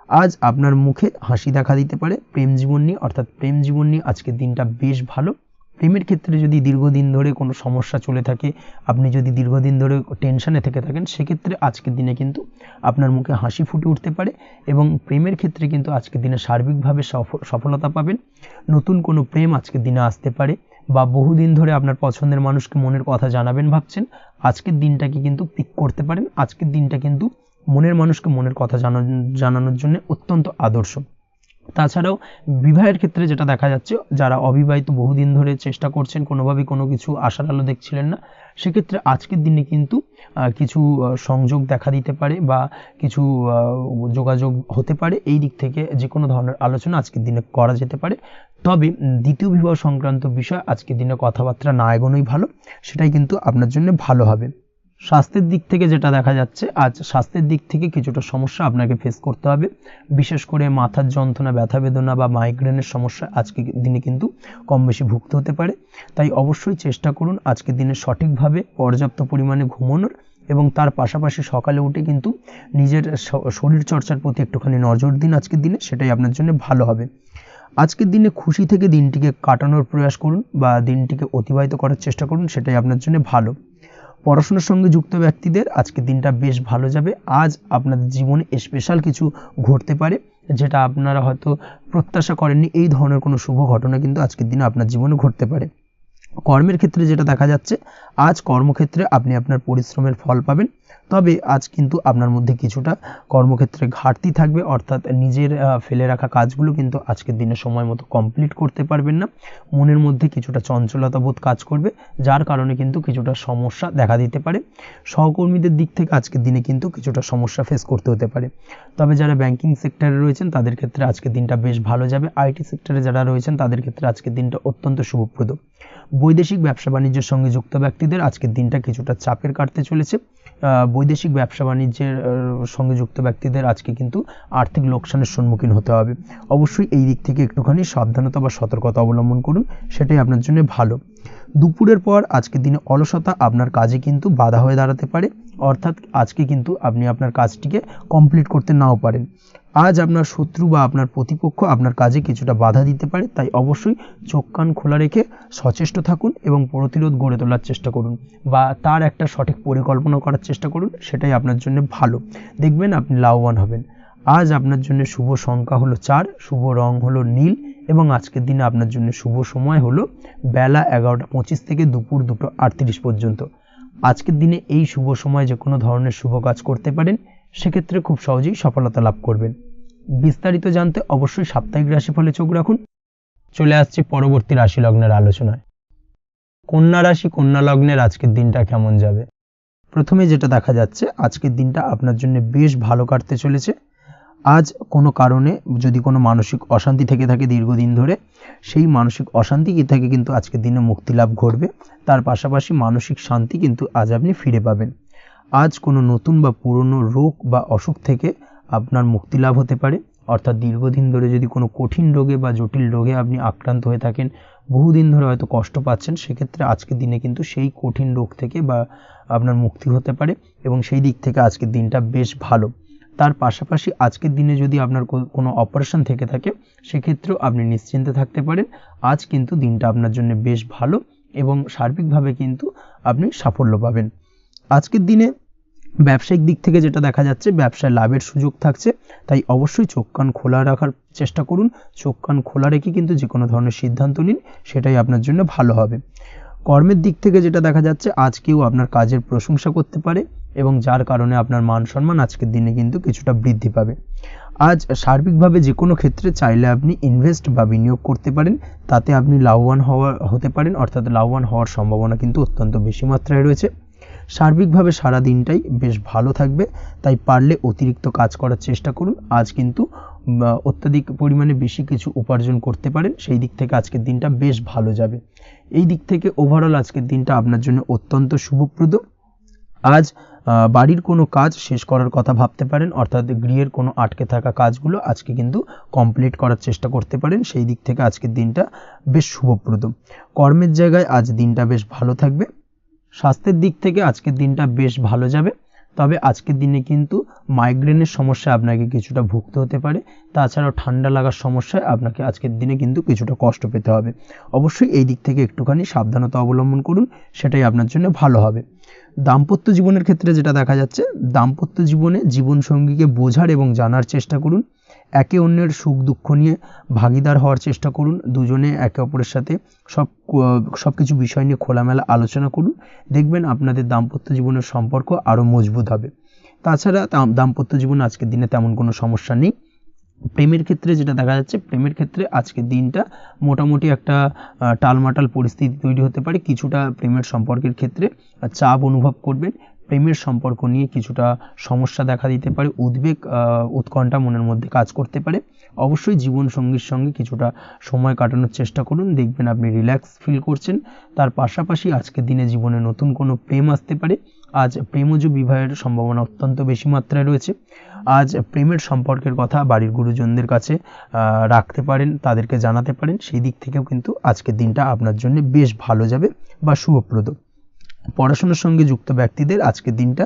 আজ আপনার মুখে হাসি দেখা দিতে পারে। প্রেম জীবন নিয়ে অর্থাৎ প্রেম জীবন নিয়ে আজকের দিনটা বেশ ভালো। প্রেমের ক্ষেত্রে যদি দীর্ঘদিন ধরে কোনো সমস্যা চলে থাকে, আপনি যদি দীর্ঘদিন ধরে টেনশনে থেকে থাকেন, সেক্ষেত্রে আজকের দিনে কিন্তু আপনার মুখে হাসি ফুটে উঠতে পারে এবং প্রেমের ক্ষেত্রে কিন্তু আজকের দিনে সার্বিকভাবে সফলতা পাবেন। নতুন কোনো প্রেম আজকের দিনে আসতে পারে, বা বহুদিন ধরে আপনার পছন্দের মানুষকে মনের কথা জানাবেন ভাবছেন, আজকের দিনটাকে কিন্তু পিক করতে পারেন। আজকের দিনটা কিন্তু মনের মানুষকে মনের কথা জানানোর জন্য অত্যন্ত আদর্শ। তাছাড়াও বিবাহের ক্ষেত্রে যেটা দেখা যাচ্ছে, যারা অবিবাহিত বহুদিন ধরে চেষ্টা করছেন, কোনোভাবেই কোনো কিছু আশার আলো দেখছিলেন না, সেক্ষেত্রে আজকের দিনে কিন্তু কিছু সংযোগ দেখা দিতে পারে বা কিছু যোগাযোগ হতে পারে। এই দিক থেকে যে কোনো ধরনের আলোচনা আজকের দিনে করা যেতে পারে। তবে দ্বিতীয় বিবাহ সংক্রান্ত বিষয় আজকের দিনে কথাবার্তা না এগোনোই ভালো, সেটাই কিন্তু আপনার জন্য ভালো হবে। স্বাস্থ্যের দিক থেকে যেটা দেখা যাচ্ছে, আজ স্বাস্থ্যের দিক থেকে কিছুটা সমস্যা আপনাকে ফেস করতে হবে। বিশেষ করে মাথার যন্ত্রণা, ব্যথা বেদনা বা মাইগ্রেনের সমস্যা আজকের দিনে কিন্তু কম বেশি ভুগতে হতে পারে। তাই অবশ্যই চেষ্টা করুন আজকের দিনে সঠিকভাবে পর্যাপ্ত পরিমাণে ঘুমানোর, এবং তার পাশাপাশি সকালে উঠে কিন্তু নিজের শরীর চর্চার প্রতি একটুখানি নজর দিন আজকের দিনে, সেটাই আপনার জন্য ভালো হবে। আজকের দিনে খুশি থেকে দিনটিকে কাটানোর প্রয়াস করুন বা দিনটিকে অতিবাহিত করার চেষ্টা করুন, সেটাই আপনার জন্য ভালো। পড়াশোনার সঙ্গে যুক্ত ব্যক্তিদের আজকের দিনটা বেশ ভালো যাবে। আজ আপনাদের জীবনে স্পেশাল কিছু ঘটতে পারে, যেটা আপনারা হয়তো প্রত্যাশা করেননি। এই ধরনের কোনো শুভ ঘটনা কিন্তু আজকের দিনে আপনার জীবনে ঘটতে পারে। কর্মের ক্ষেত্রে যেটা দেখা যাচ্ছে, আজ কর্মক্ষেত্রে আপনি আপনার পরিশ্রমের ফল পাবেন। তবে আজ কিন্তু আপনার মধ্যে কিছুটা কর্মক্ষেত্রে ঘাটতি থাকবে, অর্থাৎ নিজের ফেলে রাখা কাজগুলো কিন্তু আজকের দিনে সময় মতো কমপ্লিট করতে পারবেন না। মনের মধ্যে কিছুটা চঞ্চলতা বোধ কাজ করবে, যার কারণে কিন্তু কিছুটা সমস্যা দেখা দিতে পারে। সহকর্মীদের দিক থেকে আজকের দিনে কিন্তু কিছুটা সমস্যা ফেস করতে হতে পারে। তবে যারা ব্যাংকিং সেক্টরে রয়েছেন তাদের ক্ষেত্রে আজকের দিনটা বেশ ভালো যাবে। আইটি সেক্টরে যারা রয়েছেন তাদের ক্ষেত্রে আজকের দিনটা অত্যন্ত শুভপ্রদ। বৈদেশিক ব্যবসা বাণিজ্যের সঙ্গে যুক্ত ব্যক্তিদের আজকের দিনটা কিছুটা চাপের কাটতে চলেছে। বৈদেশিক ব্যবসা বাণিজ্যের সঙ্গে যুক্ত ব্যক্তিদের আজকে কিন্তু আর্থিক লোকসানের সম্মুখীন হতে হবে। অবশ্যই এই দিক থেকে একটুখানি সাবধানতা বা সতর্কতা অবলম্বন করুন, সেটাই আপনার জন্য ভালো। দুপুরের পর আজকের দিনে অলসতা আপনার কাজে কিন্তু বাধা হয়ে দাঁড়াতে পারে, অর্থাৎ আজকে কিন্তু আপনি আপনার কাজটিকে কমপ্লিট করতে নাও পারেন। আজ আপনার শত্রু বা আপনার প্রতিপক্ষ আপনার কাজে কিছুটা বাধা দিতে পারে, তাই অবশ্যই চোখ কান খোলা রেখে সচেষ্ট থাকুন এবং প্রতিরোধ গড়ে তোলার চেষ্টা করুন বা তার একটা সঠিক পরিকল্পনা করার চেষ্টা করুন, সেটাই আপনার জন্য ভালো। দেখবেন আপনি লাভবান হবেন। আজ আপনার জন্য শুভ সংখ্যা হলো 4, শুভ রং হলো নীল, এবং আজকের দিনে আপনার জন্য শুভ সময় হলো বেলা 11:25 থেকে দুপুর 2:38 পর্যন্ত। আজকের দিনে এই শুভ সময় যে কোনো ধরনের শুভ কাজ করতে পারেন, সেক্ষেত্রে খুব সহজেই সফলতা লাভ করবেন। বিস্তারিত জানতে অবশ্যই সাপ্তাহিক রাশিফলে চোখ রাখুন। চলে আসছি পরবর্তী রাশি লগ্নের আলোচনায়। কন্যা রাশি, কন্যা লগ্নের আজকের দিনটা কেমন যাবে? প্রথমে যেটা দেখা যাচ্ছে, আজকের দিনটা আপনার জন্য বেশ ভালো কাটতে চলেছে। আজ কোনো কারণে যদি কোনো মানসিক অশান্তি থেকে থাকে দীর্ঘদিন ধরে, সেই মানসিক অশান্তি থেকে কিন্তু আজকের দিনে মুক্তি লাভ ঘটবে। তার পাশাপাশি মানসিক শান্তি কিন্তু আজ আপনি ফিরে পাবেন। আজ কোনো নতুন বা পুরনো রোগ বা অসুখ থেকে আপনার মুক্তি লাভ হতে পারে, অর্থাৎ দীর্ঘদিন ধরে যদি কোনো কঠিন রোগে বা জটিল রোগে আপনি আক্রান্ত হয়ে থাকেন, বহুদিন ধরে হয়তো কষ্ট পাচ্ছেন, সেক্ষেত্রে আজকের দিনে কিন্তু সেই কঠিন রোগ থেকে বা আপনার মুক্তি হতে পারে, এবং সেই দিক থেকে আজকের দিনটা বেশ ভালো। তার পাশাপাশি আজকের দিনে যদি আপনার কোনো অপারেশন থেকে থাকে, সেক্ষেত্রেও আপনি নিশ্চিন্তে থাকতে পারেন। আজ কিন্তু দিনটা আপনার জন্য বেশ ভালো এবং সার্বিকভাবে কিন্তু আপনি সাফল্য পাবেন। আজকের দিনে ব্যবসায়িক দিক থেকে যেটা দেখা যাচ্ছে, ব্যবসায় লাভের সুযোগ থাকছে, তাই অবশ্যই চোখ কান খোলা রাখার চেষ্টা করুন। চোখ কান খোলা রেখে কিন্তু যে কোনো ধরনের সিদ্ধান্ত নিন, সেটাই আপনার জন্য ভালো হবে। কর্মের দিক থেকে যেটা দেখা যাচ্ছে, আজ কেউ আপনার কাজের প্রশংসা করতে পারে এবং যার কারণে আপনার মান সম্মান আজকের দিনে কিন্তু কিছুটা বৃদ্ধি পাবে। আজ সার্বিকভাবে যে কোনো ক্ষেত্রে চাইলে আপনি ইনভেস্ট বা বিনিয়োগ করতে পারেন, তাতে আপনি লাভবান হতে পারেন, অর্থাৎ লাভবান হওয়ার সম্ভাবনা কিন্তু অত্যন্ত বেশি মাত্রায় রয়েছে। সার্বিকভাবে সারা দিনটাই বেশ ভালো থাকবে, তাই পারলে অতিরিক্ত কাজ করার চেষ্টা করুন। আজ কিন্তু অত্যাধিক পরিমাণে বেশি কিছু উপার্জন করতে পারেন, সেই দিক থেকে আজকের দিনটা বেশ ভালো যাবে। এই দিক থেকে ওভারঅল আজকের দিনটা আপনার জন্য অত্যন্ত শুভপ্রদ। আজ বাড়ির কোনো কাজ শেষ করার কথা ভাবতে পারেন, অর্থাৎ গৃহের কোনো আটকে থাকা কাজগুলো আজকে কিন্তু কমপ্লিট করার চেষ্টা করতে পারেন, সেই দিক থেকে আজকের দিনটা বেশ শুভপ্রদ। কর্মের জায়গায় আজ দিনটা বেশ ভালো থাকবে। স্বাস্থ্যের দিক থেকে আজকের দিনটা বেশ ভালো যাবে। তবে আজকের দিনে কিন্তু মাইগ্রেনের সমস্যা আপনাকে কিছুটা ভুগতে হতে পারে। তাছাড়াও ঠান্ডা লাগার সমস্যায় আপনাকে আজকের দিনে কিন্তু কিছুটা কষ্ট পেতে হবে। অবশ্যই এই দিক থেকে একটুখানি সাবধানতা অবলম্বন করুন, সেটাই আপনার জন্য ভালো হবে। দাম্পত্য জীবনের ক্ষেত্রে যেটা দেখা যাচ্ছে, দাম্পত্য জীবনে জীবনসঙ্গীকে বোঝার এবং জানার চেষ্টা করুন। একে অন্যের সুখ দুঃখ নিয়ে ভাগীদার হওয়ার চেষ্টা করুন। দুজনে একে অপরের সাথে সব কিছু বিষয় নিয়ে খোলামেলা আলোচনা করুন। দেখবেন আপনাদের দাম্পত্য জীবনের সম্পর্ক আরও মজবুত হবে। তাছাড়া দাম্পত্য জীবনে আজকের দিনে তেমন কোনো সমস্যা নেই। প্রেমের ক্ষেত্রে যেটা দেখা যাচ্ছে, প্রেমের ক্ষেত্রে আজকের দিনটা মোটামুটি একটা টালমাটাল পরিস্থিতি তৈরি হতে পারে। কিছুটা প্রেমের সম্পর্কের ক্ষেত্রে চাপ অনুভব করবেন। প্রেমের সম্পর্ক নিয়ে কিছুটা সমস্যা দেখা দিতে পারে, উদ্বেগ উৎকণ্ঠা মনের মধ্যে কাজ করতে পারে। অবশ্যই জীবনসঙ্গীর সঙ্গে কিছুটা সময় কাটানোর চেষ্টা করুন, দেখবেন আপনি রিল্যাক্স ফিল করছেন। তার পাশাপাশি আজকের দিনে জীবনে নতুন কোনো প্রেম আসতে পারে। আজ প্রেমজ বিবাহের সম্ভাবনা অত্যন্ত বেশি মাত্রায় রয়েছে। আজ প্রেমের সম্পর্কের কথা বাড়ির গুরুজনদের কাছে রাখতে পারেন, তাদেরকে জানাতে পারেন। সেই দিক থেকেও কিন্তু আজকের দিনটা আপনার জন্য বেশ ভালো যাবে বা শুভপ্রদ। পড়াশোনার সঙ্গে যুক্ত ব্যক্তিদের আজকের দিনটা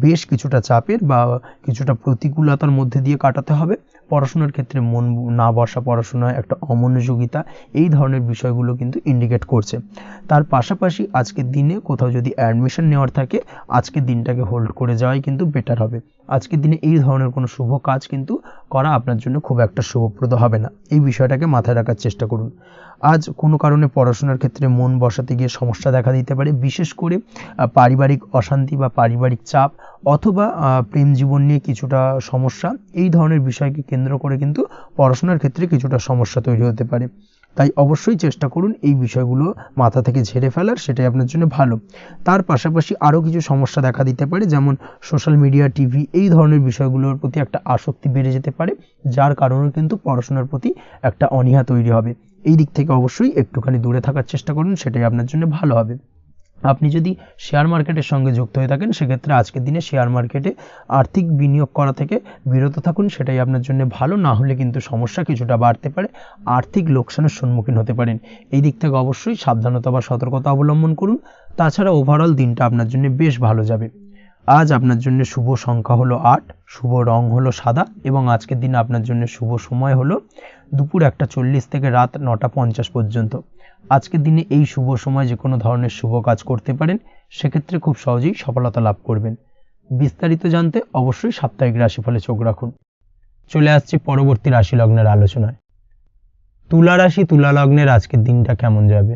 বেশ কিছুটা চাপের বা কিছুটা প্রতিকূলতার মধ্যে দিয়ে কাটাতে হবে। পড়াশোনার ক্ষেত্রে মন না বসা, পড়াশোনায় একটা অমনোযোগিতা, এই ধরনের বিষয়গুলো কিন্তু ইন্ডিকেট করছে। তার পাশাপাশি আজকের দিনে কোথাও যদি অ্যাডমিশন নেওয়ার থাকে, আজকের দিনটাকে হোল্ড করে যাওয়াই কিন্তু বেটার হবে। আজকের দিনে এই ধরনের কোনো শুভ কাজ কিন্তু করা আপনার জন্য খুব একটা শুভপ্রদ হবে না। এই বিষয়টাকে মাথায় রাখার চেষ্টা করুন। আজ কোনো কারণে পড়াশোনার ক্ষেত্রে মন বসাতে গিয়ে সমস্যা দেখা দিতে পারে, বিশেষ করে পারিবারিক অশান্তি বা পারিবারিক চাপ অথবা প্রেম জীবন নিয়ে কিছুটা সমস্যা, এই ধরনের বিষয়কে কেন্দ্র করে কিন্তু পড়াশোনার ক্ষেত্রে কিছুটা সমস্যা তৈরি হতে পারে। তাই অবশ্যই চেষ্টা করুন এই বিষয়গুলো মাথা থেকে ঝেড়ে ফেলার, সেটাই আপনার জন্য ভালো। তার পাশাপাশি আরও কিছু সমস্যা দেখা দিতে পারে, যেমন সোশ্যাল মিডিয়া, টিভি, এই ধরনের বিষয়গুলোর প্রতি একটা আসক্তি বেড়ে যেতে পারে, যার কারণে কিন্তু পড়াশোনার প্রতি একটা অনীহা তৈরি হবে। এই দিক থেকে অবশ্যই একটুখানি দূরে থাকার চেষ্টা করুন, সেটাই আপনার জন্য ভালো হবে। আপনি যদি শেয়ার মার্কেটের সঙ্গে যুক্ত হয়ে থাকেন, সেক্ষেত্রে আজকের দিনে শেয়ার মার্কেটে আর্থিক বিনিয়োগ করা থেকে বিরত থাকুন, সেটাই আপনার জন্য ভালো। না হলে কিন্তু সমস্যা কিছুটা বাড়তে পারে, আর্থিক লোকসানের সম্মুখীন হতে পারেন। এই দিক থেকে অবশ্যই সাবধানতা বা সতর্কতা অবলম্বন করুন। তাছাড়া ওভারঅল দিনটা আপনার জন্য বেশ ভালো যাবে। আজ আপনার জন্য শুভ সংখ্যা হলো 8, শুভ রং হলো সাদা এবং আজকের দিনে আপনার জন্য শুভ সময় হলো দুপুর 1:40 থেকে রাত 9:50 পর্যন্ত। আজকের দিনে এই শুভ সময় যে কোনো ধরনের শুভ কাজ করতে পারেন, সেক্ষেত্রে খুব সহজেই সফলতা লাভ করবেন। বিস্তারিত জানতে অবশ্যই সাপ্তাহিক রাশিফলে চোখ রাখুন। চলে আসছি পরবর্তী রাশি লগ্নের আলোচনায়। তুলা রাশি, তুলা লগ্নের আজকের দিনটা কেমন যাবে?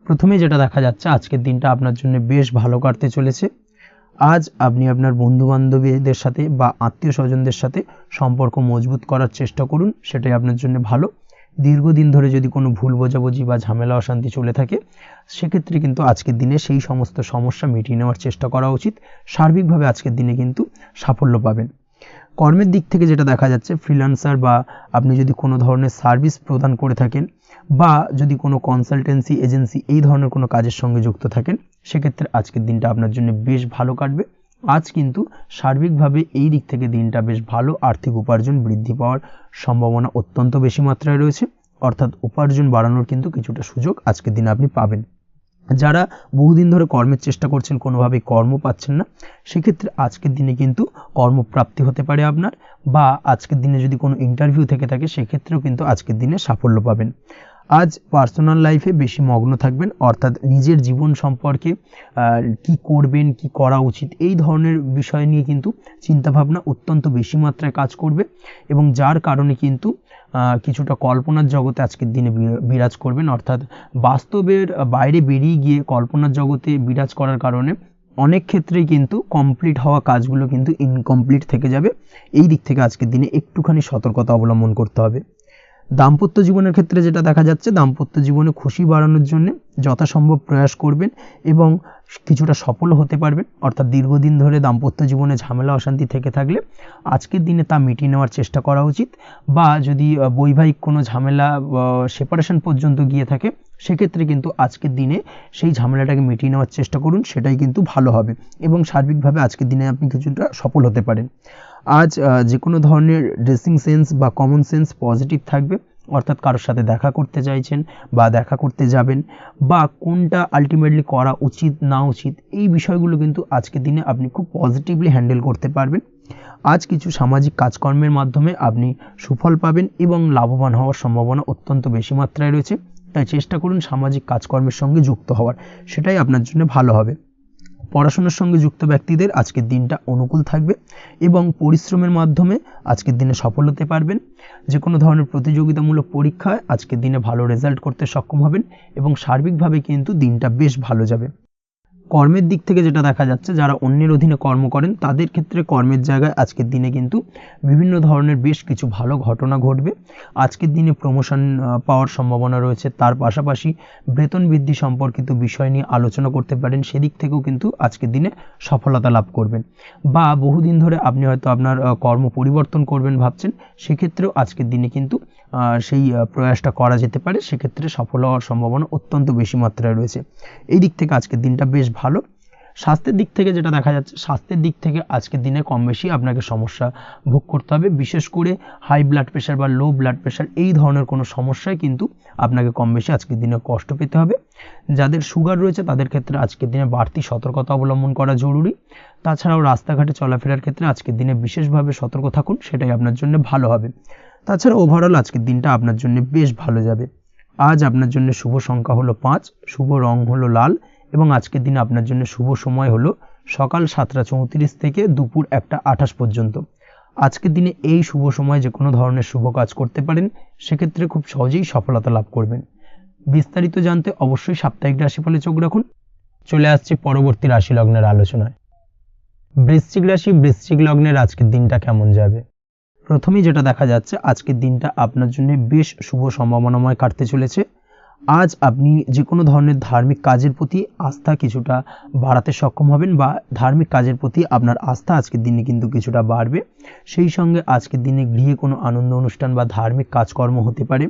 প্রথমে যেটা দেখা যাচ্ছে, আজকের দিনটা আপনার জন্য বেশ ভালো কাটতে চলেছে। আজ আপনি আপনার বন্ধু বান্ধবীদের সাথে বা আত্মীয় স্বজনদের সাথে সম্পর্ক মজবুত করার চেষ্টা করুন, সেটাই আপনার জন্য ভালো। দীর্ঘদিন ধরে যদি কোনো ভুল বোঝাবুঝি বা ঝামেলা অশান্তি চলে থাকে, সেক্ষেত্রে কিন্তু আজকের দিনে সেই সমস্ত সমস্যা মিটিয়ে নেওয়ার চেষ্টা করা উচিত। সার্বিকভাবে আজকের দিনে কিন্তু সাফল্য পাবেন। কর্মের দিক থেকে যেটা দেখা যাচ্ছে, ফ্রিল্যান্সার বা আপনি যদি কোনো ধরনের সার্ভিস প্রদান করে থাকেন বা যদি কোনো কনসালটেন্সি এজেন্সি এই ধরনের কোনো কাজের সঙ্গে যুক্ত থাকেন, সেক্ষেত্রে আজকের দিনটা আপনার জন্য বেশ ভালো কাটবে। আজ কিন্তু সার্বিকভাবে এই দিক থেকে দিনটা বেশ ভালো, আর্থিক উপার্জন বৃদ্ধি পাওয়ার সম্ভাবনা অত্যন্ত বেশি মাত্রায় রয়েছে। অর্থাৎ উপার্জন বাড়ানোর কিন্তু কিছুটা সুযোগ আজকের দিনে আপনি পাবেন। যারা বহুদিন ধরে কর্মের চেষ্টা করছেন, কোনোভাবেই কর্ম পাচ্ছেন না, সেক্ষেত্রে আজকের দিনে কিন্তু কর্মপ্রাপ্তি হতে পারে আপনার, বা আজকের দিনে যদি কোনো ইন্টারভিউ থেকে থাকে, সেক্ষেত্রেও কিন্তু আজকের দিনে সাফল্য পাবেন। আজ পার্সোনাল লাইফে বেশি মগ্ন থাকবেন, অর্থাৎ নিজের জীবন সম্পর্কে কি করবেন, কি করা উচিত, এই ধরনের বিষয় নিয়ে কিন্তু চিন্তাভাবনা অত্যন্ত বেশি মাত্রায় কাজ করবে এবং যার কারণে কিন্তু কিছুটা কল্পনার জগতে আজকের দিনে বিরাজ করবেন। অর্থাৎ বাস্তবের বাইরে বেরিয়ে গিয়ে কল্পনার জগতে বিরাজ করার কারণে অনেক ক্ষেত্রেই কিন্তু কমপ্লিট হওয়া কাজগুলো কিন্তু ইনকমপ্লিট থেকে যাবে। এই দিক থেকে আজকের দিনে একটুখানি সতর্কতা অবলম্বন করতে হবে। দাম্পত্য জীবনের ক্ষেত্রে যেটা দেখা যাচ্ছে, দাম্পত্য জীবনে খুশি বাড়ানোর জন্য যথাসম্ভব প্রয়াস করবেন এবং কিছুটা সফল হতে পারবেন। অর্থাৎ দীর্ঘদিন ধরে দাম্পত্য জীবনে ঝামেলা অশান্তি থেকে থাকলে আজকের দিনে তা মিটিয়ে নেওয়ার চেষ্টা করা উচিত, বা যদি বৈবাহিক কোনো ঝামেলা সেপারেশন পর্যন্ত গিয়ে থাকে, সেক্ষেত্রে কিন্তু আজকের দিনে সেই ঝামেলাটাকে মিটিয়ে নেওয়ার চেষ্টা করুন, সেটাই কিন্তু ভালো হবে এবং সার্বিকভাবে আজকের দিনে আপনি কিছুটা সফল হতে পারেন। আজ যে কোনো ধরনের ড্রেসিং সেন্স বা কমন সেন্স পজিটিভ থাকবে, অর্থাৎ কারোর সাথে দেখা করতে চাইছেন বা দেখা করতে যাবেন, বা কোনটা আলটিমেটলি করা উচিত না উচিত, এই বিষয়গুলো কিন্তু আজকের দিনে আপনি খুব পজিটিভলি হ্যান্ডেল করতে পারবেন। আজ কিছু সামাজিক কাজকর্মের মাধ্যমে আপনি সুফল পাবেন এবং লাভবান হওয়ার সম্ভাবনা অত্যন্ত বেশি মাত্রায় রয়েছে। তাই চেষ্টা করুন সামাজিক কাজকর্মের সঙ্গে যুক্ত হওয়ার, সেটাই আপনার জন্য ভালো হবে। পড়াশোনার সঙ্গে যুক্ত ব্যক্তিদের আজকের দিনটা অনুকূল থাকবে এবং পরিশ্রমের মাধ্যমে আজকের দিনে সফল হতে পারবেন। যে কোনো ধরনের প্রতিযোগিতামূলক পরীক্ষায় আজকের দিনে ভালো রেজাল্ট করতে সক্ষম হবেন এবং সার্বিকভাবে কিন্তু দিনটা বেশ ভালো যাবে। কর্মের দিক থেকে যেটা দেখা যাচ্ছে, যারা অন্যের অধীনে কর্ম করেন তাদের ক্ষেত্রে কর্মের জায়গায় আজকের দিনে কিন্তু বিভিন্ন ধরনের বেশ কিছু ভালো ঘটনা ঘটবে। আজকের দিনে প্রমোশন পাওয়ার সম্ভাবনা রয়েছে। তার পাশাপাশি বেতন বৃদ্ধি সম্পর্কিত বিষয় নিয়ে আলোচনা করতে পারেন, সেদিক থেকেও কিন্তু আজকের দিনে সফলতা লাভ করবেন। বা বহুদিন ধরে আপনি হয়তো আপনার কর্ম পরিবর্তন করবেন ভাবছেন, সেক্ষেত্রেও আজকের দিনে কিন্তু সেই প্রয়াসটা করা যেতে পারে, সেক্ষেত্রে সফল হওয়ার সম্ভাবনা অত্যন্ত বেশি মাত্রায় রয়েছে। এই দিক থেকে আজকের দিনটা বেশ ভালো। স্বাস্থ্যের দিক থেকে যেটা দেখা যাচ্ছে, স্বাস্থ্যের দিক থেকে আজকের দিনে কম বেশি আপনাকে সমস্যা ভোগ করতে হবে। বিশেষ করে হাই ব্লাড প্রেশার বা লো ব্লাড প্রেশার এই ধরনের কোনো সমস্যায় কিন্তু আপনাকে কম বেশি আজকের দিনে কষ্ট পেতে হবে। যাদের সুগার রয়েছে তাদের ক্ষেত্রে আজকের দিনে বাড়তি সতর্কতা অবলম্বন করা জরুরি। তাছাড়াও রাস্তাঘাটে চলাফেরার ক্ষেত্রে আজকের দিনে বিশেষভাবে সতর্ক থাকুন, সেটাই আপনার জন্য ভালো হবে। তাছাড়া ওভারঅল আজকের দিনটা আপনার জন্য বেশ ভালো যাবে। আজ আপনার জন্য শুভ সংখ্যা হলো 5, শুভ রং হলো লাল এবং আজকের দিনে আপনার জন্য শুভ সময় হলো সকাল 7:34 থেকে দুপুর 1:28 পর্যন্ত। আজকের দিনে এই শুভ সময় যে কোনো ধরনের শুভ কাজ করতে পারেন, সেক্ষেত্রে খুব সহজেই সফলতা লাভ করবেন। বিস্তারিত জানতে অবশ্যই সাপ্তাহিক রাশিফলে চোখ রাখুন। চলে আসছে পরবর্তী রাশি লগ্নের আলোচনায়। বৃশ্চিক রাশি, বৃশ্চিক লগ্নের আজকের দিনটা কেমন যাবে? প্রথমেই যেটা দেখা যাচ্ছে, আজকের দিনটা আপনার জন্য বেশ শুভ সম্ভাবনাময় কাটতে চলেছে। আজ আপনি যে কোনো ধরনের ধার্মিক কাজের প্রতি আস্থা কিছুটা বাড়াতে সক্ষম হবেন, বা ধার্মিক কাজের প্রতি আপনার আস্থা আজকের দিনে কিন্তু কিছুটা বাড়বে। সেই সঙ্গে আজকের দিনে গৃহে কোনো আনন্দ অনুষ্ঠান বা ধার্মিক কাজকর্ম হতে পারে।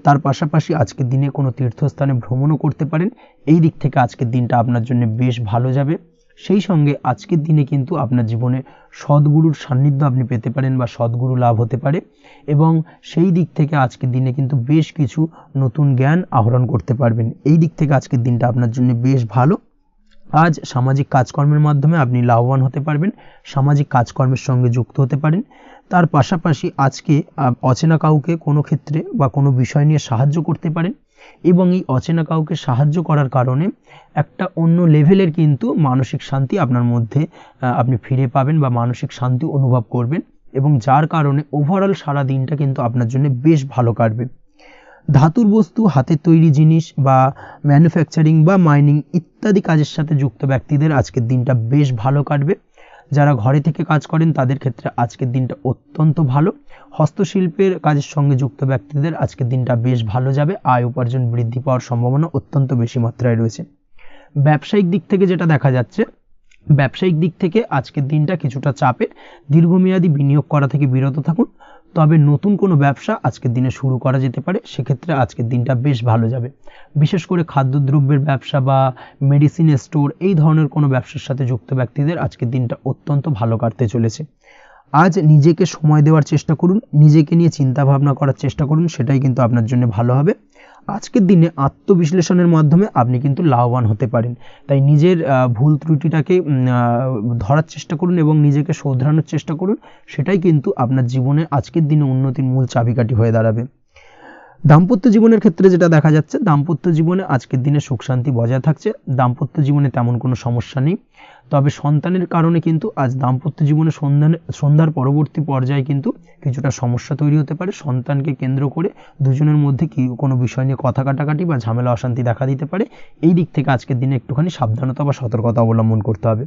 তার পাশাপাশি আজকের দিনে কোনো তীর্থস্থানে ভ্রমণও করতে পারেন। এই দিক থেকে আজকের দিনটা আপনার জন্য বেশ ভালো যাবে। সেই সঙ্গে আজকের দিনে কিন্তু আপনার জীবনে সদ্গুরুর সান্নিধ্য আপনি পেতে পারেন বা সদ্গুরু লাভ হতে পারে, এবং সেই দিক থেকে আজকের দিনে কিন্তু বেশ কিছু নতুন জ্ঞান আহরণ করতে পারবেন। এই দিক থেকে আজকের দিনটা আপনার জন্য বেশ ভালো। আজ সামাজিক কাজকর্মের মাধ্যমে আপনি লাভবান হতে পারবেন, সামাজিক কাজকর্মের সঙ্গে যুক্ত হতে পারেন। তার পাশাপাশি আজকে অচেনা কাউকে কোনো ক্ষেত্রে বা কোনো বিষয় নিয়ে সাহায্য করতে পারেন, এবং এই অচেনা কাউকে সাহায্য করার কারণে একটা অন্য লেভেলের কিন্তু মানসিক শান্তি আপনার মধ্যে আপনি ফিরে পাবেন বা মানসিক শান্তি অনুভব করবেন, এবং যার কারণে ওভারঅল সারা দিনটা কিন্তু আপনার জন্য বেশ ভালো কাটবে। ধাতুর বস্তু, হাতের তৈরি জিনিস বা ম্যানুফ্যাকচারিং বা মাইনিং ইত্যাদি কাজের সাথে যুক্ত ব্যক্তিদের আজকের দিনটা বেশ ভালো কাটবে। যারা ঘরে থেকে কাজ করেন তাদের ক্ষেত্রে আজকের দিনটা অত্যন্ত ভালো। হস্তশিল্পের কাজের সঙ্গে যুক্ত ব্যক্তিদের আজকের দিনটা বেশ ভালো যাবে। আয় উপার্জন বৃদ্ধি পাওয়ার সম্ভাবনা অত্যন্ত বেশি মাত্রায় রয়েছে। ব্যবসায়িক দিক থেকে যেটা দেখা যাচ্ছে, ব্যবসায়িক দিক থেকে আজকের দিনটা কিছুটা চাপের। দীর্ঘমেয়াদী বিনিয়োগ করা থেকে বিরত থাকুন, তবে নতুন কোনো ব্যবসা আজকের দিনে শুরু করা যেতে পারে, সেক্ষেত্রে আজকের দিনটা বেশ ভালো যাবে। বিশেষ করে খাদ্যদ্রব্যের ব্যবসা বা মেডিসিন স্টোর এই ধরনের কোনো ব্যবসার সাথে যুক্ত ব্যক্তিদের আজকের দিনটা অত্যন্ত ভালো কাটতে চলেছে। আজ নিজেকে সময় দেওয়ার চেষ্টা করুন, নিজেকে নিয়ে চিন্তা ভাবনা করার চেষ্টা করুন, সেটাই কিন্তু আপনার জন্য ভালো হবে। আজকের দিনে আত্মবিশ্লেষণের মাধ্যমে আপনি কিন্তু লাভবান হতে পারেন। তাই নিজের ভুল ত্রুটিটাকে ধরার চেষ্টা করুন এবং নিজেকে শোধরানোর চেষ্টা করুন, সেটাই কিন্তু আপনার জীবনে আজকের দিনে উন্নতির মূল চাবিকাঠি হয়ে দাঁড়াবে। দাম্পত্য জীবনের ক্ষেত্রে যেটা দেখা যাচ্ছে, দাম্পত্য জীবনে আজকের দিনে সুখ শান্তি বজায় থাকছে। দাম্পত্য জীবনে তেমন কোনো সমস্যা নেই, তবে সন্তানের কারণে কিন্তু আজ দাম্পত্য জীবনে সন্ধ্যার পরবর্তী পর্যায়ে কিন্তু কিছুটা সমস্যা তৈরি হতে পারে। সন্তানকে কেন্দ্র করে দুজনের মধ্যে কোনো বিষয় নিয়ে কথা কাটাকাটি বা ঝামেলা অশান্তি দেখা দিতে পারে। এই দিক থেকে আজকের দিনে একটুখানি সাবধানতা বা সতর্কতা অবলম্বন করতে হবে।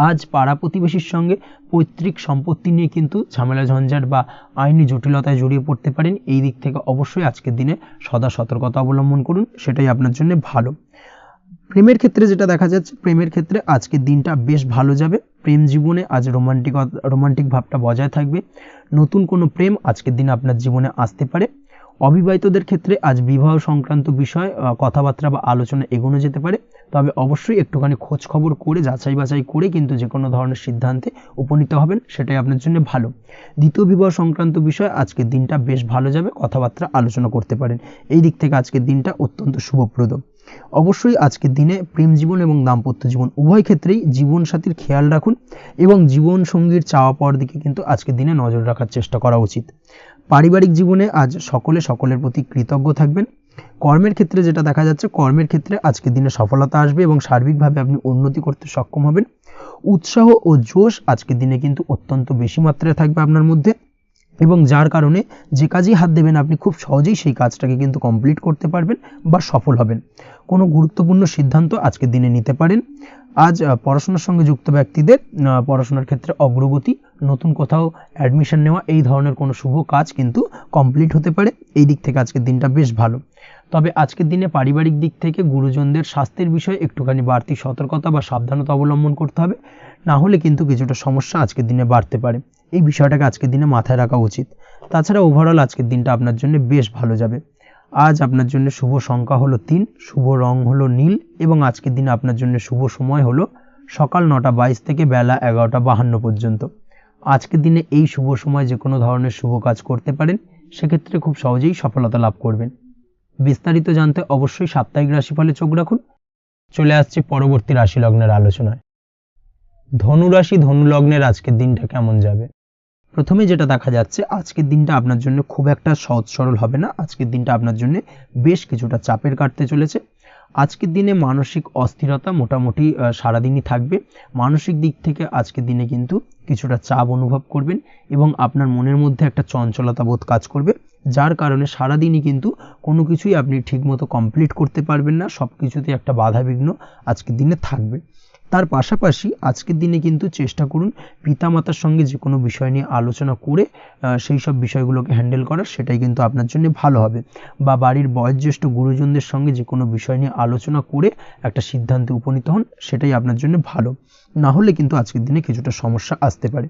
আজ পাড়া প্রতিবেশীর সঙ্গে পৈতৃক সম্পত্তি নিয়ে কিন্তু ঝামেলা ঝঞ্ঝাট বা আইনি জটিলতায় জড়িয়ে পড়তে পারেন। এই দিক থেকে অবশ্যই আজকের দিনে সদা সতর্কতা অবলম্বন করুন, সেটাই আপনার জন্য ভালো। প্রেমের ক্ষেত্রে যেটা দেখা যাচ্ছে, প্রেমের ক্ষেত্রে আজকের দিনটা বেশ ভালো যাবে। প্রেম জীবনে আজ রোমান্টিক ভাবটা বজায় থাকবে। নতুন কোনো প্রেম আজকের দিনে আপনার জীবনে আসতে পারে। অবিবাহিতদের ক্ষেত্রে আজ বিবাহ সংক্রান্ত বিষয় কথাবার্তা বা আলোচনা এগোনো যেতে পারে, তবে অবশ্যই একটুখানি খোঁজ খবর করে যাচাই বাছাই করে কিন্তু যে কোনো ধরনের সিদ্ধান্তে উপনীত হবেন, সেটাই আপনার জন্য ভালো। দ্বিতীয় বিবাহ সংক্রান্ত বিষয় আজকের দিনটা বেশ ভালো যাবে, কথাবার্তা আলোচনা করতে পারেন। এই দিক থেকে আজকের দিনটা অত্যন্ত শুভপ্রদ। অবশ্যই আজকের দিনে প্রেম জীবন এবং দাম্পত্য জীবন উভয় ক্ষেত্রেই জীবনসাথীর খেয়াল রাখুন এবং জীবন সঙ্গীর চাওয়া পাওয়ার দিকে কিন্তু আজকের দিনে নজর রাখার চেষ্টা করা উচিত। পারিবারিক জীবনে আজ সকলের প্রতি কৃতজ্ঞ থাকবেন। কর্মের ক্ষেত্রে যেটা দেখা যাচ্ছে, কর্মের ক্ষেত্রে আজকের দিনে সফলতা আসবে এবং সার্বিকভাবে আপনি উন্নতি করতে সক্ষম হবেন। উৎসাহ ও জোশ আজকের দিনে কিন্তু অত্যন্ত বেশি মাত্রায় থাকবে আপনার মধ্যে, এবং যার কারণে যে কাজেই হাত দেবেন আপনি খুব সহজেই সেই কাজটাকে কিন্তু কমপ্লিট করতে পারবেন বা সফল হবেন। কোনো গুরুত্বপূর্ণ সিদ্ধান্ত আজকের দিনে নিতে পারেন। আজ পড়াশোনার সঙ্গে যুক্ত ব্যক্তিদের পড়াশোনার ক্ষেত্রে অগ্রগতি, নতুন কোথাও অ্যাডমিশন নেওয়া, এই ধরনের কোনো শুভ কাজ কিন্তু কমপ্লিট হতে পারে। এই দিক থেকে আজকের দিনটা বেশ ভালো। তবে আজকের দিনে পারিবারিক দিক থেকে গুরুজনদের স্বাস্থ্যের বিষয়ে একটুখানি বাড়তি সতর্কতা বা সাবধানতা অবলম্বন করতে হবে, না হলে কিন্তু কিছুটা সমস্যা আজকের দিনে বাড়তে পারে। এই বিষয়টাকে আজকের দিনে মাথায় রাখা উচিত। তাছাড়া ওভারঅল আজকের দিনটা আপনার জন্য বেশ ভালো যাবে। আজ আপনার জন্য শুভ সংখ্যা হলো 3, শুভ রং হলো নীল, এবং আজকের দিনে আপনার জন্য শুভ সময় হলো সকাল 9:22 থেকে বেলা 11:52 পর্যন্ত। আজকের দিনে এই শুভ সময় যে কোনো ধরনের শুভ কাজ করতে পারেন, সেক্ষেত্রে খুব সহজেই সফলতা লাভ করবেন। বিস্তারিত জানতে অবশ্যই সাপ্তাহিক রাশিফলে চোখ রাখুন। চলে আসছে পরবর্তী রাশি লগ্নের আলোচনায়। ধনু রাশি ধনু লগ্নের আজকের দিনটা কেমন যাবে? প্রথমে যেটা দেখা যাচ্ছে, আজকের দিনটা আপনার জন্য খুব একটা সহজ সরল হবে না। আজকের দিনটা আপনার জন্য বেশ কিছুটা চাপের কাটতে চলেছে। আজকের দিনে মানসিক অস্থিরতা মোটামুটি সারাদিনই থাকবে। মানসিক দিক থেকে আজকের দিনে কিন্তু কিছুটা চাপ অনুভব করবেন এবং আপনার মনের মধ্যে একটা চঞ্চলতা বোধ কাজ করবে, যার কারণে সারাদিনই কিন্তু কোনো কিছুই আপনি ঠিকমতো কমপ্লিট করতে পারবেন না। সব কিছুতে একটা বাধাবিঘ্ন আজকের দিনে থাকবে। তার পাশাপাশি আজকের দিনে কিন্তু চেষ্টা করুন পিতামাতার সঙ্গে যে কোনো বিষয় নিয়ে আলোচনা করে সেই সব বিষয়গুলোকে হ্যান্ডেল করার, সেটাই কিন্তু আপনার জন্য ভালো হবে। বা বাড়ির বয়োজ্যেষ্ঠ গুরুজনদের সঙ্গে যে কোনো বিষয় নিয়ে আলোচনা করে একটা সিদ্ধান্তে উপনীত হন, সেটাই আপনার জন্য ভালো। না হলে কিন্তু আজকের দিনে কিছুটা সমস্যা আসতে পারে।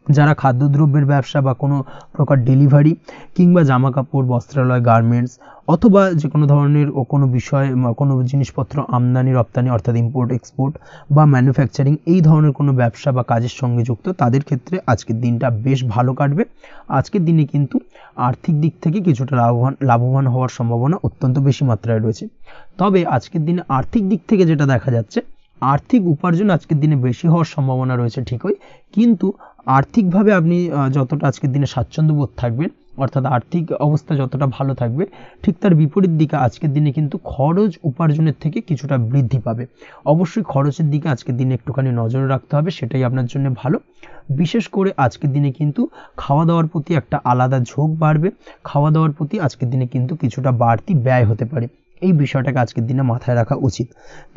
যারা খাদ্যদ্রব্যের ব্যবসা বা কোনো প্রকার ডেলিভারি কিংবা জামা কাপড়, বস্ত্রালয়, গার্মেন্টস অথবা যে কোনো ধরনের কোনো বিষয়, কোনো জিনিসপত্র আমদানি রপ্তানি অর্থাৎ ইম্পোর্ট এক্সপোর্ট বা ম্যানুফ্যাকচারিং, এই ধরনের কোনো ব্যবসা বা কাজের সঙ্গে যুক্ত, তাদের ক্ষেত্রে আজকের দিনটা বেশ ভালো কাটবে। আজকের দিনে কিন্তু আর্থিক দিক থেকে কিছুটা লাভবান হওয়ার সম্ভাবনা অত্যন্ত বেশি মাত্রায় রয়েছে। তবে আজকের দিনে আর্থিক দিক থেকে যেটা দেখা যাচ্ছে, আর্থিক উপার্জন আজকের দিনে বেশি হওয়ার সম্ভাবনা রয়েছে ঠিকই, কিন্তু আর্থিকভাবে আপনি যতটা আজকের দিনে স্বাচ্ছন্দ্য বোধ থাকবেন, অর্থাৎ আর্থিক অবস্থা যতটা ভালো থাকবে, ঠিক তার বিপরীত দিকে আজকের দিনে কিন্তু খরচ উপার্জনের থেকে কিছুটা বৃদ্ধি পাবে। অবশ্যই খরচের দিকে আজকের দিনে একটুখানি নজর রাখতে হবে, সেটাই আপনার জন্য ভালো। বিশেষ করে আজকের দিনে কিন্তু খাওয়া দাওয়ার প্রতি একটা আলাদা ঝোঁক বাড়বে। খাওয়া দাওয়ার প্রতি আজকের দিনে কিন্তু কিছুটা বাড়তি ব্যয় হতে পারে। এই বিষয়টাকে আজকের দিনে মাথায় রাখা উচিত।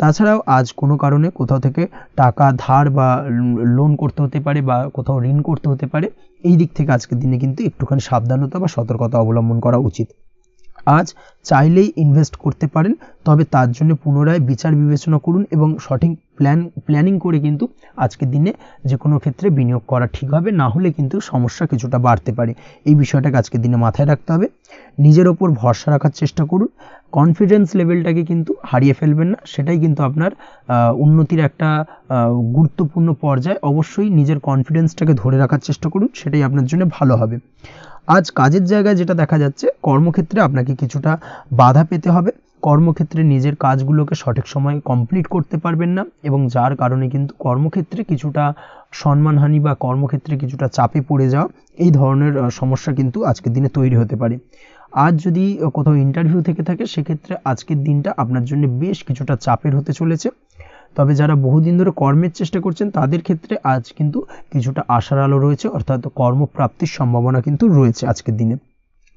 তাছাড়াও আজ কোনো কারণে কোথাও থেকে টাকা ধার বা লোন করতে হতে পারে বা কোথাও ঋণ করতে হতে পারে। এই দিক থেকে আজকের দিনে কিন্তু একটুখানি সাবধানতা বা সতর্কতা অবলম্বন করা উচিত। আজ চাইলেই ইনভেস্ট করতে পারেন, তবে তার জন্য পুনরায় বিচার বিবেচনা করুন এবং সঠিক প্ল্যানিং করে কিন্তু আজকের দিনে যে কোনো ক্ষেত্রে বিনিয়োগ করা ঠিক হবে, না হলে কিন্তু সমস্যা কিছুটা বাড়তে পারে। এই বিষয়টাকে আজকের দিনে মাথায় রাখতে হবে। নিজের ওপর ভরসা রাখার চেষ্টা করুন, কনফিডেন্স লেভেলটাকে কিন্তু হারিয়ে ফেলবেন না, সেটাই কিন্তু আপনার উন্নতির একটা গুরুত্বপূর্ণ পর্যায়। অবশ্যই নিজের কনফিডেন্সটাকে ধরে রাখার চেষ্টা করুন, সেটাই আপনার জন্য ভালো হবে। আজ কাজের জায়গায় যেটা দেখা যাচ্ছে, কর্মক্ষেত্রে আপনাকে কিছুটা বাধা পেতে হবে। কর্মক্ষেত্রে নিজের কাজগুলোকে সঠিক সময়ে কমপ্লিট করতে পারবেন না, এবং যার কারণে কিন্তু কর্মক্ষেত্রে কিছুটা সম্মানহানি বা কর্মক্ষেত্রে কিছুটা চাপে পড়ে যাওয়া, এই ধরনের সমস্যা কিন্তু আজকের দিনে তৈরি হতে পারে। আজ যদি কোথাও ইন্টারভিউ থেকে থাকে, সেক্ষেত্রে আজকের দিনটা আপনার জন্য বেশ কিছুটা চাপের হতে চলেছে। তবে যারা বহুদিন ধরে কর্মের চেষ্টা করছেন, তাদের ক্ষেত্রে আজ কিন্তু কিছুটা আশার আলো রয়েছে, অর্থাৎ কর্মপ্রাপ্তির সম্ভাবনা কিন্তু রয়েছে আজকের দিনে।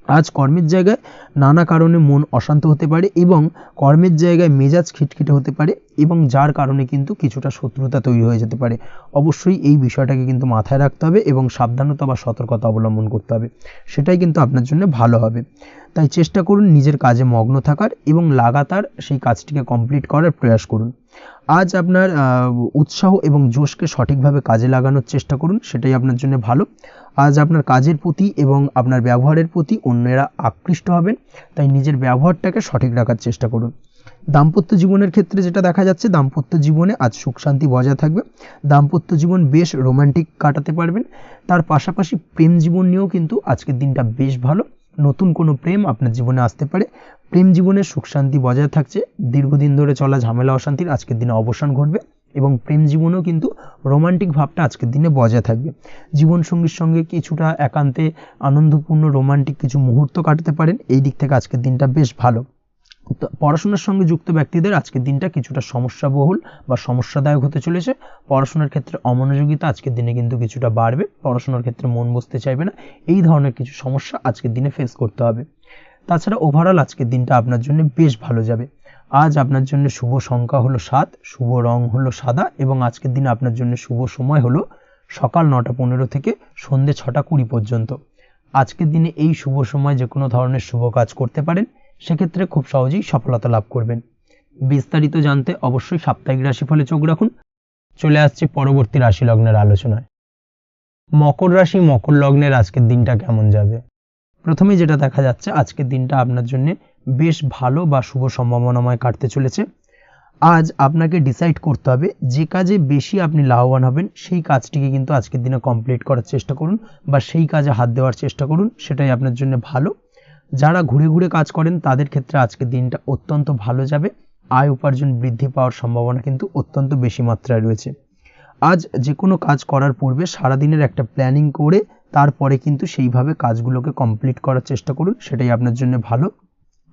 আজ কর্মের জায়গায় নানা কারণে মন অশান্ত হতে পারে এবং কর্মের জায়গায় মেজাজ খিটখিটে হতে পারে, এবং যার কারণে কিন্তু কিছুটা শত্রুতা তৈরি হয়ে যেতে পারে। অবশ্যই এই বিষয়টাকে কিন্তু মাথায় রাখতে হবে এবং সাবধানতা বা সতর্কতা অবলম্বন করতে হবে, সেটাই কিন্তু আপনার জন্য ভালো হবে। তাই চেষ্টা করুন নিজের কাজে মগ্ন থাকার এবং লাগাতার সেই কাজটিকে কমপ্লিট করার প্রয়াস করুন। আজ আপনার উৎসাহ এবং জোশকে সঠিকভাবে কাজে লাগানোর চেষ্টা করুন, সেটাই আপনার জন্য ভালো। আজ আপনার কাজের প্রতি এবং আপনার ব্যবহারের প্রতি অন্যেরা আকৃষ্ট হবেন, তাই নিজের ব্যবহারটাকে সঠিক রাখার চেষ্টা করুন। দাম্পত্য জীবনের ক্ষেত্রে যেটা দেখা যাচ্ছে, দাম্পত্য জীবনে আজ সুখ শান্তি বজায় থাকবে। দাম্পত্য জীবন বেশ রোমান্টিক কাটাতে পারবেন। তার পাশাপাশি প্রেম জীবন নিয়েও কিন্তু আজকের দিনটা বেশ ভালো। নতুন কোনো প্রেম আপনার জীবনে আসতে পারে। প্রেম জীবনে সুখ শান্তি বজায় থাকছে। দীর্ঘদিন ধরে চলা ঝামেলা অশান্তির আজকের দিনে অবসান ঘটবে এবং প্রেম জীবনেও কিন্তু রোমান্টিক ভাবটা আজকের দিনে বজায় থাকবে। জীবনসঙ্গীর সঙ্গে কিছুটা একান্তে আনন্দপূর্ণ রোমান্টিক কিছু মুহূর্ত কাটাতে পারেন। এই দিক থেকে আজকের দিনটা বেশ ভালো। পড়াশোনার সঙ্গে যুক্ত ব্যক্তিদের আজকের দিনটা কিছুটা সমস্যাবহুল বা সমস্যাদায়ক হতে চলেছে। পড়াশোনার ক্ষেত্রে অমনোযোগিতা আজকের দিনে কিন্তু কিছুটা বাড়বে। পড়াশোনার ক্ষেত্রে মন বসতে চাইবে না। এই ধরনের কিছু সমস্যা আজকের দিনে ফেস করতে হবে। তাছাড়া ওভারঅল আজকের দিনটা আপনার জন্য বেশ ভালো যাবে। আজ আপনার জন্য শুভ সংখ্যা হলো 7, শুভ রং হলো সাদা এবং আজকের দিনে আপনার জন্য শুভ সময় হলো সকাল 9:15 থেকে সন্ধ্যে 6:20 পর্যন্ত। আজকের দিনে এই শুভ সময় যে কোনো ধরনের শুভ কাজ করতে পারেন, সেক্ষেত্রে খুব সহজেই সফলতা লাভ করবেন। বিস্তারিত জানতে অবশ্যই সাপ্তাহিক রাশিফলে চোখ রাখুন। চলে আসছে পরবর্তী রাশি লগ্নের আলোচনায়। মকর রাশি, মকর লগ্নের আজকের দিনটা কেমন যাবে? প্রথমে যেটা দেখা যাচ্ছে, আজকের দিনটা আপনার জন্য বেশ ভালো বা শুভ সম্ভাবনাময় কাটতে চলেছে। আজ আপনাকে ডিসাইড করতে হবে যে কাজে বেশি আপনি লাভবান হবেন সেই কাজটিকে কিন্তু আজকের দিনে কমপ্লিট করার চেষ্টা করুন বা সেই কাজে হাত দেওয়ার চেষ্টা করুন, সেটাই আপনার জন্য ভালো। যারা ঘুরে ঘুরে কাজ করেন তাদের ক্ষেত্রে আজকের দিনটা অত্যন্ত ভালো যাবে। আয় উপার্জন বৃদ্ধি পাওয়ার সম্ভাবনা কিন্তু অত্যন্ত বেশি মাত্রায় রয়েছে। আজ যে কোনো কাজ করার পূর্বে সারাদিনের একটা প্ল্যানিং করে তারপরে কিন্তু সেইভাবে কাজগুলোকে কমপ্লিট করার চেষ্টা করুন, সেটাই আপনার জন্য ভালো।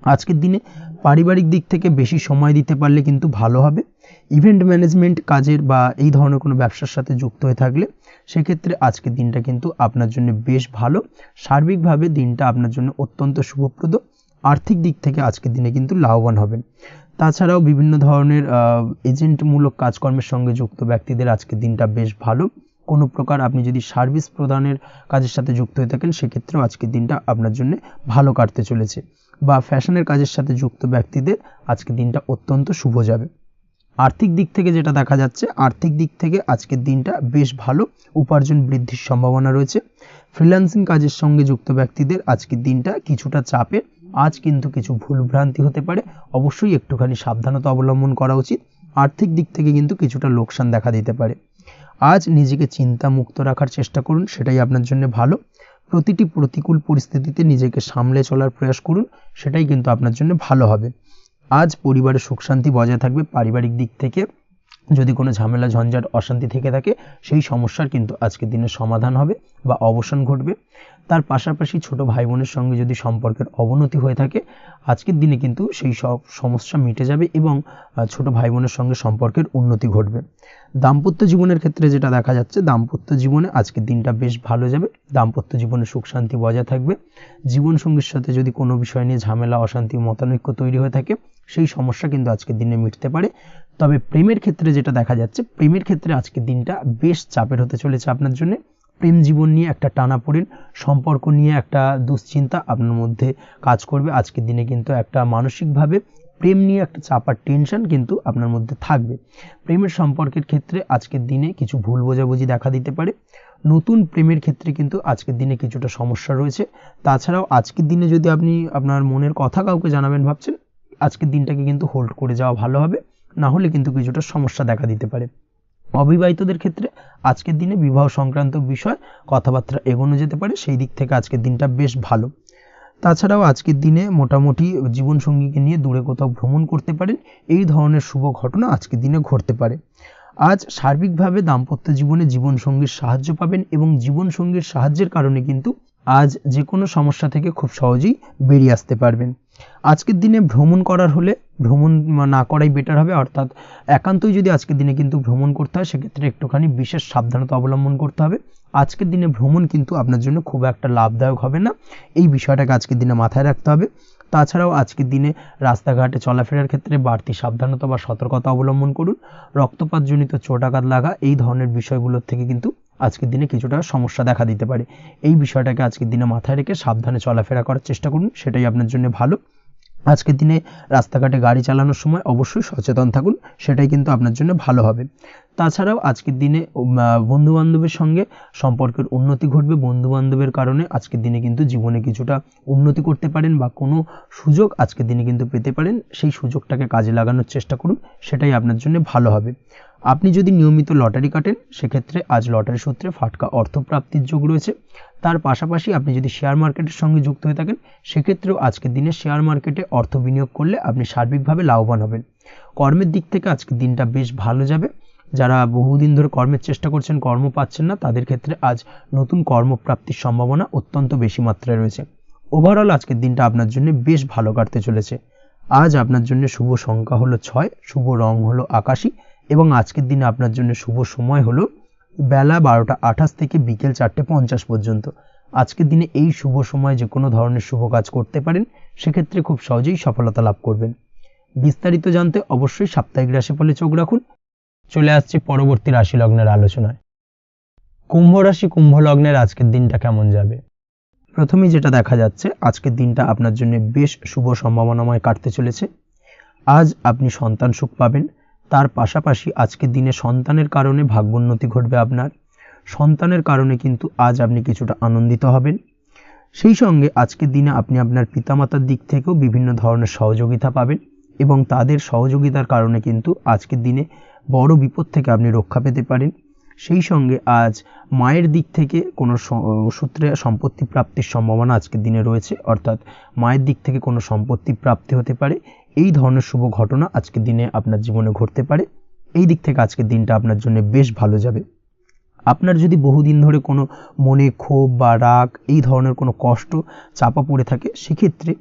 আজকের দিনে পারিবারিক দিক থেকে বেশি সময় দিতে পারলে কিন্তু ভালো হবে। ইভেন্ট ম্যানেজমেন্ট কাজের বা এই ধরনের কোনো ব্যবসার সাথে যুক্ত হয়ে থাকলে সেক্ষেত্রে আজকের দিনটা কিন্তু আপনার জন্য বেশ ভালো। সার্বিকভাবে দিনটা আপনার জন্য অত্যন্ত শুভপ্রদ। আর্থিক দিক থেকে আজকের দিনে কিন্তু লাভবান হবেন। তাছাড়াও বিভিন্ন ধরনের এজেন্টমূলক কাজকর্মের সঙ্গে যুক্ত ব্যক্তিদের আজকের দিনটা বেশ ভালো। কোনো প্রকার আপনি যদি সার্ভিস প্রদানের কাজের সাথে যুক্ত হয়ে থাকেন সেক্ষেত্রেও আজকের দিনটা আপনার জন্য ভালো কাটতে চলেছে। বা ফ্যাশনের কাজের সাথে যুক্ত ব্যক্তিদের আজকের দিনটা অত্যন্ত শুভ যাবে। আর্থিক দিক থেকে যেটা দেখা যাচ্ছে, আর্থিক দিক থেকে আজকের দিনটা বেশ ভালো। উপার্জন বৃদ্ধির সম্ভাবনা রয়েছে। ফ্রিল্যান্সিং কাজের সঙ্গে যুক্ত ব্যক্তিদের আজকের দিনটা কিছুটা চাপের। আজ কিন্তু কিছু ভুলভ্রান্তি হতে পারে, অবশ্যই একটুখানি সাবধানতা অবলম্বন করা উচিত। আর্থিক দিক থেকে কিন্তু কিছুটা লোকসান দেখা দিতে পারে। আজ নিজেকে চিন্তা মুক্ত রাখার চেষ্টা করুন, সেটাই আপনার জন্য ভালো। প্রতিটি প্রতিকূল পরিস্থিতিতে নিজেকে সামলে চলার প্রয়াস করুন, সেটাই কিন্তু আপনার জন্য ভালো হবে। আজ পরিবারে সুখ শান্তি বজায় থাকবে। পারিবারিক দিক থেকে যদি কোনো ঝামেলা ঝঞ্ঝাট অশান্তি থেকে থাকে সেই সমস্যার কিন্তু আজকের দিনে সমাধান হবে বা অবসান ঘটবে। তার পাশাপাশি ছোট ভাই বোনের সঙ্গে যদি সম্পর্কের অবনতি হয়ে থাকে আজকের দিনে কিন্তু সেই সব সমস্যা মিটে যাবে এবং ছোট ভাই বোনের সঙ্গে সম্পর্কের উন্নতি ঘটবে। দাম্পত্য জীবনের ক্ষেত্রে যেটা দেখা যাচ্ছে, দাম্পত্য জীবনে আজকের দিনটা বেশ ভালো যাবে। দাম্পত্য জীবনে সুখ শান্তি বজায় থাকবে। জীবনসঙ্গীর সাথে যদি কোনো বিষয় নিয়ে ঝামেলা অশান্তি মতানৈক্য তৈরি হয়ে থাকে সেই সমস্যা কিন্তু আজকের দিনে মিটতে পারে। তবে প্রেমের ক্ষেত্রে যেটা দেখা যাচ্ছে, প্রেমের ক্ষেত্রে আজকের দিনটা বেশ চাপের হতে চলেছে আপনার জন্য। প্রেম জীবন নিয়ে একটা টানাপোড়েন, সম্পর্ক নিয়ে একটা দুশ্চিন্তা আপনার মধ্যে কাজ করবে। আজকের দিনে কিন্তু একটা মানসিকভাবে প্রেম নিয়ে একটা চাপার টেনশন কিন্তু আপনার মধ্যে থাকবে। প্রেমের সম্পর্কের ক্ষেত্রে আজকের দিনে কিছু ভুল বোঝাবুঝি দেখা দিতে পারে। নতুন প্রেমের ক্ষেত্রে কিন্তু আজকের দিনে কিছুটা সমস্যা রয়েছে। তাছাড়াও আজকের দিনে যদি আপনি আপনার মনের কথা কাউকে জানাবেন ভাবছেন, আজকের দিনটাকে কিন্তু হোল্ড করে যাওয়া ভালো হবে, না হলে কিন্তু কিছুটা সমস্যা দেখা দিতে পারে। অবিবাহিতদের ক্ষেত্রে আজকের দিনে বিবাহ সংক্রান্ত বিষয় কথাবার্তা এগোনো যেতে পারে, সেই দিক থেকে আজকের দিনটা বেশ ভালো। তাছাড়াও আজকের দিনে মোটামুটি জীবনসঙ্গীকে নিয়ে দূরে কোথাও ভ্রমণ করতে পারেন, এই ধরনের শুভ ঘটনা আজকের দিনে ঘটতে পারে। আজ সার্বিকভাবে দাম্পত্য জীবনে জীবনসঙ্গীর সাহায্য পাবেন এবং জীবনসঙ্গীর সাহায্যের কারণে কিন্তু আজ যে কোনো সমস্যা থেকে খুব সহজেই বেরিয়ে আসতে পারবেন। আজকের দিনে ভ্রমণ করার হলে ভ্রমণ না করাই বেটার হবে, অর্থাৎ একান্তই যদি আজকের দিনে কিন্তু ভ্রমণ করতে হয় সেক্ষেত্রে একটুখানি বিশেষ সাবধানতা অবলম্বন করতে হবে। আজকের দিনে ভ্রমণ কিন্তু আপনার জন্য খুব একটা লাভদায়ক হবে না, এই বিষয়টাকে আজকের দিনে মাথায় রাখতে হবে। তাছাড়াও আজকের দিনে রাস্তাঘাটে চলাফেরার ক্ষেত্রে বাড়তি সাবধানতা বা সতর্কতা অবলম্বন করুন। রক্তপাতজনিত চোটাঘাত লাগা এই ধরনের বিষয়গুলোর থেকে কিন্তু আজকের দিনে কিছুটা সমস্যা দেখা দিতে পারে। এই বিষয়টাকে আজকের দিনে মাথায় রেখে সাবধানে চলাফেরা করার চেষ্টা করুন, সেটাই আপনার জন্য ভালো। আজকের দিনে রাস্তাঘাটে গাড়ি চালানোর সময় অবশ্যই সচেতন থাকুন, সেটাই কিন্তু আপনার জন্য ভালো হবে। তাছাড়াও আজকের দিনে বন্ধু বান্ধবের সঙ্গে সম্পর্কের উন্নতি ঘটবে। বন্ধু বান্ধবের কারণে আজকের দিনে কিন্তু জীবনে কিছুটা উন্নতি করতে পারেন বা কোনো সুযোগ আজকের দিনে কিন্তু পেতে পারেন। সেই সুযোগটাকে কাজে লাগানোর চেষ্টা করুন, সেটাই আপনার জন্য ভালো হবে। আপনি যদি নিয়মিত লটারি কাটেন সেক্ষেত্রে আজ লটারি সূত্রে ফাটকা অর্থপ্রাপ্তির যোগ রয়েছে। তার পাশাপাশি আপনি যদি শেয়ার মার্কেটের সঙ্গে যুক্ত হয়ে থাকেন সেক্ষেত্রেও আজকের দিনে শেয়ার মার্কেটে অর্থ বিনিয়োগ করলে আপনি সার্বিকভাবে লাভবান হবেন। কর্মের দিক থেকে আজকের দিনটা বেশ ভালো যাবে। যারা বহুদিন ধরে কর্মের চেষ্টা করছেন, কর্ম পাচ্ছেন না, তাদের ক্ষেত্রে আজ নতুন কর্মপ্রাপ্তির সম্ভাবনা অত্যন্ত বেশি মাত্রায় রয়েছে। ওভারঅল আজকের দিনটা আপনার জন্য বেশ ভালো কাটতে চলেছে। আজ আপনার জন্য শুভ সংখ্যা হলো 6, শুভ রং হলো আকাশী এবং আজকের দিনে আপনার জন্য শুভ সময় হলো বেলা 12টা 28 থেকে বিকেল 4টে 50 পর্যন্ত। আজকের দিনে এই শুভ সময় যে কোনো ধরনের শুভ কাজ করতে পারেন, সেক্ষেত্রে খুব সহজেই সফলতা লাভ করবেন। বিস্তারিত জানতে অবশ্যই সাপ্তাহিক রাশিফলে চোখ রাখুন। চলে আসছে পরবর্তী রাশি লগ্নের আলোচনায়। কুম্ভ রাশি, কুম্ভ লগ্নের আজকের দিনটা কেমন যাবে? প্রথমেই যেটা দেখা যাচ্ছে, আজকের দিনটা আপনার জন্য বেশ শুভ সম্ভাবনাময় কাটতে চলেছে। আজ আপনি সন্তান সুখ পাবেন। তার পাশাপাশি আজকের দিনে সন্তানের কারণে ভাগ্যোন্নতি ঘটবে আপনার। সন্তানের কারণে কিন্তু আজ আপনি কিছুটা আনন্দিত হবেন। সেই সঙ্গে আজকের দিনে আপনি আপনার পিতামাতার দিক থেকেও বিভিন্ন ধরনের সহযোগিতা পাবেন এবং তাদের সহযোগিতার কারণে কিন্তু আজকের দিনে বড় বিপদ থেকে আপনি রক্ষা পেতে পারেন। সেই সঙ্গে আজ মায়ের দিক থেকে কোনো সূত্রে সম্পত্তি প্রাপ্তির সম্ভাবনা আজকের দিনে রয়েছে, অর্থাৎ মায়ের দিক থেকে কোনো সম্পত্তি প্রাপ্তি হতে পারে। এই ধরনের শুভ ঘটনা আজকের দিনে আপনার জীবনে ঘটতে পারে। এই দিক থেকে আজকের দিনটা আপনার জন্য বেশ ভালো যাবে। আপনার যদি বহুদিন ধরে কোনো মনে ক্ষোভ বা রাগ, এই ধরনের কোনো কষ্ট চাপা পড়ে থাকে, সেক্ষেত্রে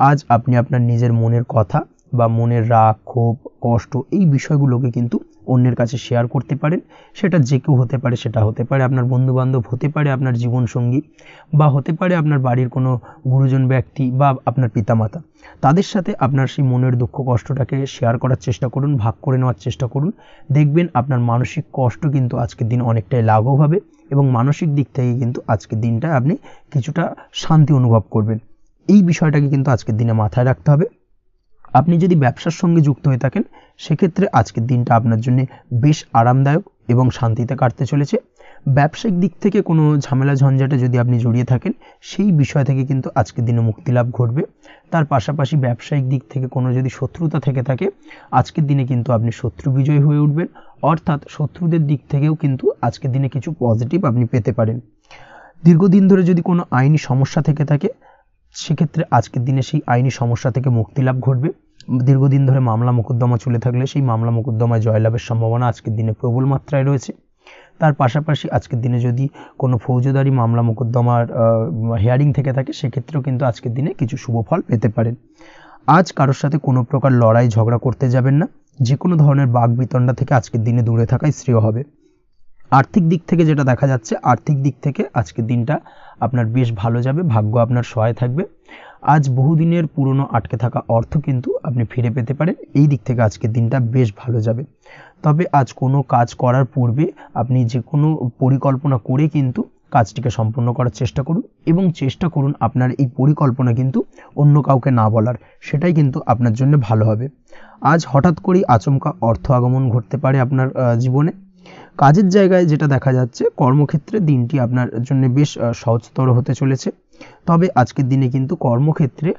আজ আপনি আপনার নিজের মনের কথা বা মনের রাগ, ক্ষোভ, কষ্ট এই বিষয়গুলোকে কিন্তু অন্যের কাছে শেয়ার করতে পারেন। সেটা যে কেউ হতে পারে, সেটা হতে পারে আপনার বন্ধুবান্ধব, হতে পারে আপনার জীবনসঙ্গী, বা হতে পারে আপনার বাড়ির কোনো গুরুজন ব্যক্তি বা আপনার পিতামাতা। তাদের সাথে আপনার সেই মনের দুঃখ কষ্টটাকে শেয়ার করার চেষ্টা করুন, ভাগ করে নেওয়ার চেষ্টা করুন। দেখবেন আপনার মানসিক কষ্ট কিন্তু আজকের দিন অনেকটাই লাঘব হবে এবং মানসিক দিক থেকে কিন্তু আজকের দিনটায় আপনি কিছুটা শান্তি অনুভব করবেন। এই বিষয়টাকে কিন্তু আজকের দিনে মাথায় রাখতে হবে। আপনি যদি ব্যবসার সঙ্গে যুক্ত হয়ে থাকেন সেক্ষেত্রে আজকের দিনটা আপনার জন্য বেশ আরামদায়ক এবং শান্তিতে কাটতে চলেছে। ব্যবসায়িক দিক থেকে কোনো ঝামেলা ঝঞ্ঝাটে যদি আপনি জড়িয়ে থাকেন, সেই বিষয় থেকে কিন্তু আজকের দিনে মুক্তি লাভ ঘটবে। তার পাশাপাশি ব্যবসায়িক দিক থেকে কোনো যদি শত্রুতা থেকে থাকে, আজকের দিনে কিন্তু আপনি শত্রু বিজয় হয়ে উঠবেন, অর্থাৎ শত্রুদের দিক থেকেও কিন্তু আজকের দিনে কিছু পজিটিভ আপনি পেতে পারেন। দীর্ঘদিন ধরে যদি কোনো আইনি সমস্যা থেকে থাকে, সেক্ষেত্রে আজকের দিনে সেই আইনি সমস্যা থেকে মুক্তি লাভ ঘটবে। দীর্ঘদিন ধরে মামলা মোকদ্দমা চলে থাকলে সেই মামলা মোকদ্দমায় জয়লাভের সম্ভাবনা আজকের দিনে প্রবল মাত্রায় রয়েছে। তার পাশাপাশি আজকের দিনে যদি কোনো ফৌজদারি মামলা মোকদ্দমার হিয়ারিং থেকে থাকে, সেক্ষেত্রেও কিন্তু আজকের দিনে কিছু শুভ ফল পেতে পারেন। আজ কারোর সাথে কোনো প্রকার লড়াই ঝগড়া করতে যাবেন না। যে কোনো ধরনের বাকবিতণ্ডা থেকে আজকের দিনে দূরে থাকাই শ্রেয় হবে। আর্থিক দিক থেকে যেটা দেখা যাচ্ছে, আর্থিক দিক থেকে আজকের দিনটা আপনার বেশ ভালো যাবে, ভাগ্য আপনার সহায় থাকবে। আজ বহুদিনের পুরনো আটকে থাকা অর্থ কিন্তু আপনি ফিরে পেতে পারেন। এই দিক থেকে আজকের দিনটা বেশ ভালো যাবে। তবে আজ কোনো কাজ করার পূর্বে আপনি যে কোনো পরিকল্পনা করে কিন্তু কাজটিকে সম্পূর্ণ করার চেষ্টা করুন এবং চেষ্টা করুন আপনার এই পরিকল্পনা কিন্তু অন্য কাউকে না বলার, সেটাই কিন্তু আপনার জন্য ভালো হবে। আজ হঠাৎ করেই আচমকা অর্থ আগমন ঘটতে পারে আপনার জীবনে। কাজের জায়গায় যেটা দেখা যাচ্ছে, কর্মক্ষেত্রে দিনটি আপনার জন্য বেশ সহজতর হতে চলেছে। তবে আজকের দিনে কিন্তু কর্মক্ষেত্রে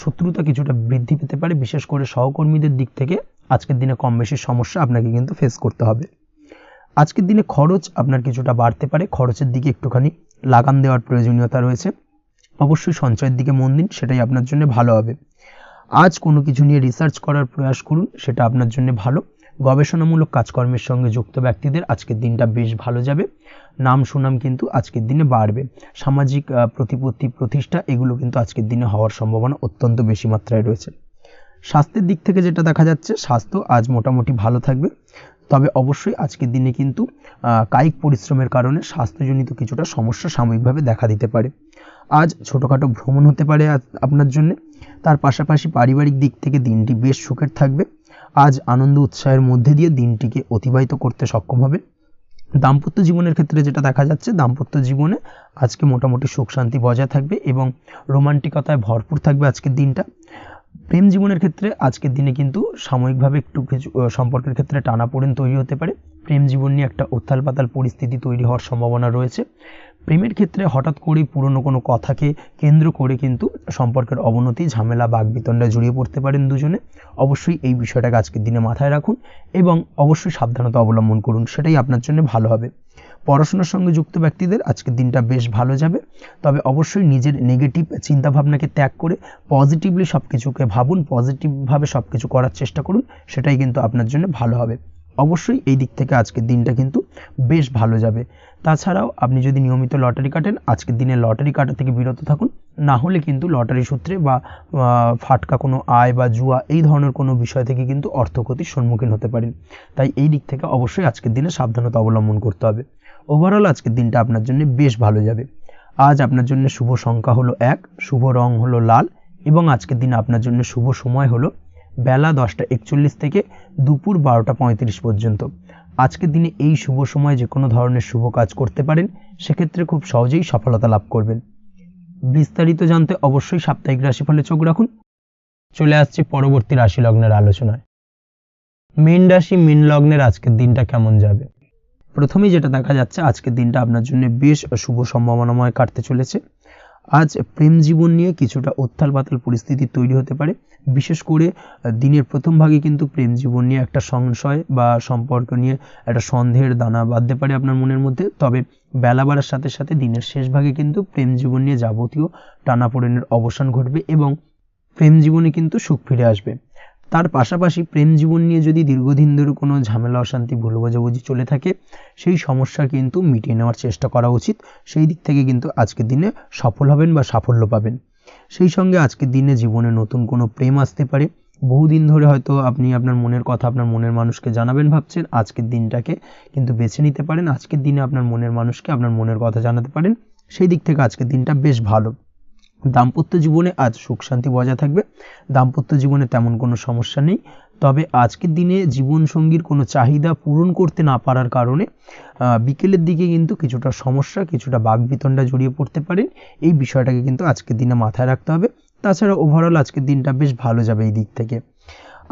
শত্রুতা কিছুটা বৃদ্ধি পেতে পারে, বিশেষ করে সহকর্মীদের দিক থেকে আজকের দিনে কম বেশি সমস্যা আপনাকে কিন্তু ফেস করতে হবে। আজকের দিনে খরচ আপনার কিছুটা বাড়তে পারে, খরচের দিকে একটুখানি লাগাম দেওয়ার প্রয়োজনীয়তা রয়েছে। অবশ্যই সঞ্চয়ের দিকে মন দিন, সেটাই আপনার জন্য ভালো হবে। আজ কোনো কিছু নিয়ে রিসার্চ করার প্রয়াস করুন, সেটা আপনার জন্য ভালো। গবেষণামূলক কাজকর্মের সঙ্গে যুক্ত ব্যক্তিদের আজকের দিনটা বেশ ভালো যাবে। নাম সুনাম কিন্তু আজকের দিনে বাড়বে। সামাজিক প্রতিপত্তি প্রতিষ্ঠা এগুলো কিন্তু আজকের দিনে হওয়ার সম্ভাবনা অত্যন্ত বেশি মাত্রায় রয়েছে। স্বাস্থ্যের দিক থেকে যেটা দেখা যাচ্ছে, স্বাস্থ্য আজ মোটামুটি ভালো থাকবে। তবে অবশ্যই আজকের দিনে কিন্তু কায়িক পরিশ্রমের কারণে স্বাস্থ্যজনিত কিছুটা সমস্যা সাময়িকভাবে দেখা দিতে পারে। আজ ছোটোখাটো ভ্রমণ হতে পারে আপনার জন্য। তার পাশাপাশি পারিবারিক দিক থেকে দিনটি বেশ সুখের থাকবে। আজ আনন্দ উৎসাহের মধ্যে দিয়ে দিনটিকে অতিবাহিত করতে সক্ষম হবে। দাম্পত্য জীবনের ক্ষেত্রে যেটা দেখা যাচ্ছে, দাম্পত্য জীবনে আজকে মোটামুটি সুখ শান্তি বজায় থাকবে এবং রোমান্টিকতায় ভরপুর থাকবে আজকের দিনটা। প্রেম জীবনের ক্ষেত্রে আজকের দিনে কিন্তু সাময়িকভাবে একটু কিছু সম্পর্কের ক্ষেত্রে টানাপোড়েন তৈরি হতে পারে। প্রেম জীবন নিয়ে একটা উত্থাল পাতাল পরিস্থিতি তৈরি হওয়ার সম্ভাবনা রয়েছে। প্রেমের ক্ষেত্রে হঠাৎ করেই পুরনো কোনো কথাকে কেন্দ্র করে কিন্তু সম্পর্কের অবনতি, ঝামেলা, বাগবিতণ্ডায় জড়িয়ে পড়তে পারেন দুজনে। অবশ্যই এই বিষয়টাকে আজকের দিনে মাথায় রাখুন এবং অবশ্যই সাবধানতা অবলম্বন করুন, সেটাই আপনার জন্য ভালো হবে। পড়াশোনার সঙ্গে যুক্ত ব্যক্তিদের আজকের দিনটা বেশ ভালো যাবে, তবে অবশ্যই নিজের নেগেটিভ চিন্তাভাবনাকে ত্যাগ করে পজিটিভলি সব কিছুকে ভাবুন, পজিটিভভাবে সব কিছু করার চেষ্টা করুন, সেটাই কিন্তু আপনার জন্য ভালো হবে। অবশ্যই এই দিক থেকে আজকের দিনটা কিন্তু বেশ ভালো যাবে। তাছাড়াও আপনি যদি নিয়মিত লটারি কাটেন, আজকের দিনে লটারি কাটা থেকে বিরত থাকুন, না হলে কিন্তু লটারি সূত্রে বা ফাটকা কোনো আয় বা জুয়া এই ধরনের কোনো বিষয় থেকে কিন্তু অর্থক্ষতির সম্মুখীন হতে পারেন। তাই এই দিক থেকে অবশ্যই আজকের দিনে সাবধানতা অবলম্বন করতে হবে। ওভারঅল আজকের দিনটা আপনার জন্য বেশ ভালো যাবে। আজ আপনার জন্য শুভ সংখ্যা হলো 1, শুভ রং হলো লাল এবং আজকের দিনে আপনার জন্য শুভ সময় হলো বেলা 10:41 থেকে দুপুর 12:35 পর্যন্ত। আজকের দিনে এই শুভ সময় যে কোনো ধরনের শুভ কাজ করতে পারেন, সেক্ষেত্রে খুব সহজেই সফলতা লাভ করবেন। বিস্তারিত জানতে অবশ্যই সাপ্তাহিক রাশিফলে চোখ রাখুন। চলে আসছে পরবর্তী রাশি লগ্নের আলোচনায়। মীন রাশি, মীন লগ্নের আজকের দিনটা কেমন যাবে? প্রথমেই যেটা দেখা যাচ্ছে, আজকের দিনটা আপনার জন্য বেশ শুভ সম্ভাবনাময় কাটতে চলেছে। আজ প্রেম জীবন নিয়ে কিছুটা উত্থাল পাতাল পরিস্থিতি তৈরি হতে পারে। বিশেষ করে দিনের প্রথম ভাগে কিন্তু প্রেম জীবন নিয়ে একটা সংশয় বা সম্পর্ক নিয়ে একটা সন্দেহের দানা বাঁধতে পারে আপনার মনের মধ্যে। তবে বেলা বাড়ার সাথে সাথে দিনের শেষ ভাগে কিন্তু প্রেম জীবন নিয়ে যাবতীয় টানাপোড়েনের অবসান ঘটবে এবং প্রেম জীবনে কিন্তু সুখ ফিরে আসবে। তার পাশাপাশি প্রেম জীবন নিয়ে যদি দীর্ঘদিন ধরে কোনো ঝামেলা, অশান্তি, ভুল বোঝাবুঝি চলে থাকে, সেই সমস্যা কিন্তু মিটিয়ে নেওয়ার চেষ্টা করা উচিত। সেই দিক থেকে কিন্তু আজকের দিনে সফল হবেন বা সাফল্য পাবেন। সেই সঙ্গে আজকের দিনে জীবনে নতুন কোনো প্রেম আসতে পারে। বহুদিন ধরে হয়তো আপনি আপনার মনের কথা আপনার মনের মানুষকে জানাবেন ভাবছেন, আজকের দিনটাকে কিন্তু বেছে নিতে পারেন। আজকের দিনে আপনার মনের মানুষকে আপনার মনের কথা জানাতে পারেন। সেই দিক থেকে আজকের দিনটা বেশ ভালো। দাম্পত্য জীবনে আজ সুখ শান্তি বজায় থাকবে। দাম্পত্য জীবনে তেমন কোনো সমস্যা নেই। তবে আজকের দিনে জীবনসঙ্গীর কোনো চাহিদা পূরণ করতে না পারার কারণে বিকেলের দিকে কিন্তু কিছুটা সমস্যা, কিছুটা বাকবিতণ্ডা জড়িয়ে পড়তে পারেন। এই বিষয়টাকে কিন্তু আজকের দিনে মাথায় রাখতে হবে। তাছাড়া ওভারঅল আজকের দিনটা বেশ ভালো যাবে এই দিক থেকে।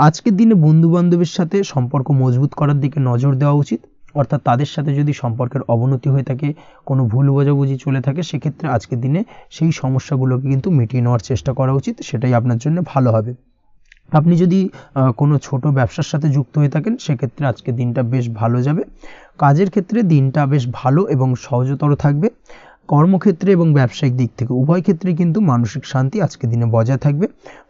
আজকের দিনে বন্ধু বান্ধবের সাথে সম্পর্ক মজবুত করার দিকে নজর দেওয়া উচিত। অর্থাৎ তাদের সাথে যদি সম্পর্কের অবনতি হয়ে থাকে, কোনো ভুল বোঝাবুঝি চলে থাকে, সেক্ষেত্রে আজকের দিনে সেই সমস্যাগুলোকে কিন্তু মিটিয়ে নেওয়ার চেষ্টা করা উচিত। সেটাই আপনার জন্য ভালো হবে। আপনি যদি কোনো ছোট ব্যবসার সাথে যুক্ত হয়ে থাকেন, সেক্ষেত্রে আজকের দিনটা বেশ ভালো যাবে। কাজের ক্ষেত্রে দিনটা বেশ ভালো এবং সহজতর থাকবে। কর্মক্ষেত্রে এবং ব্যবসায়িক দিক থেকে উভয় ক্ষেত্রে কিন্তু মানসিক শান্তি আজকের দিনে বজায় থাকবে।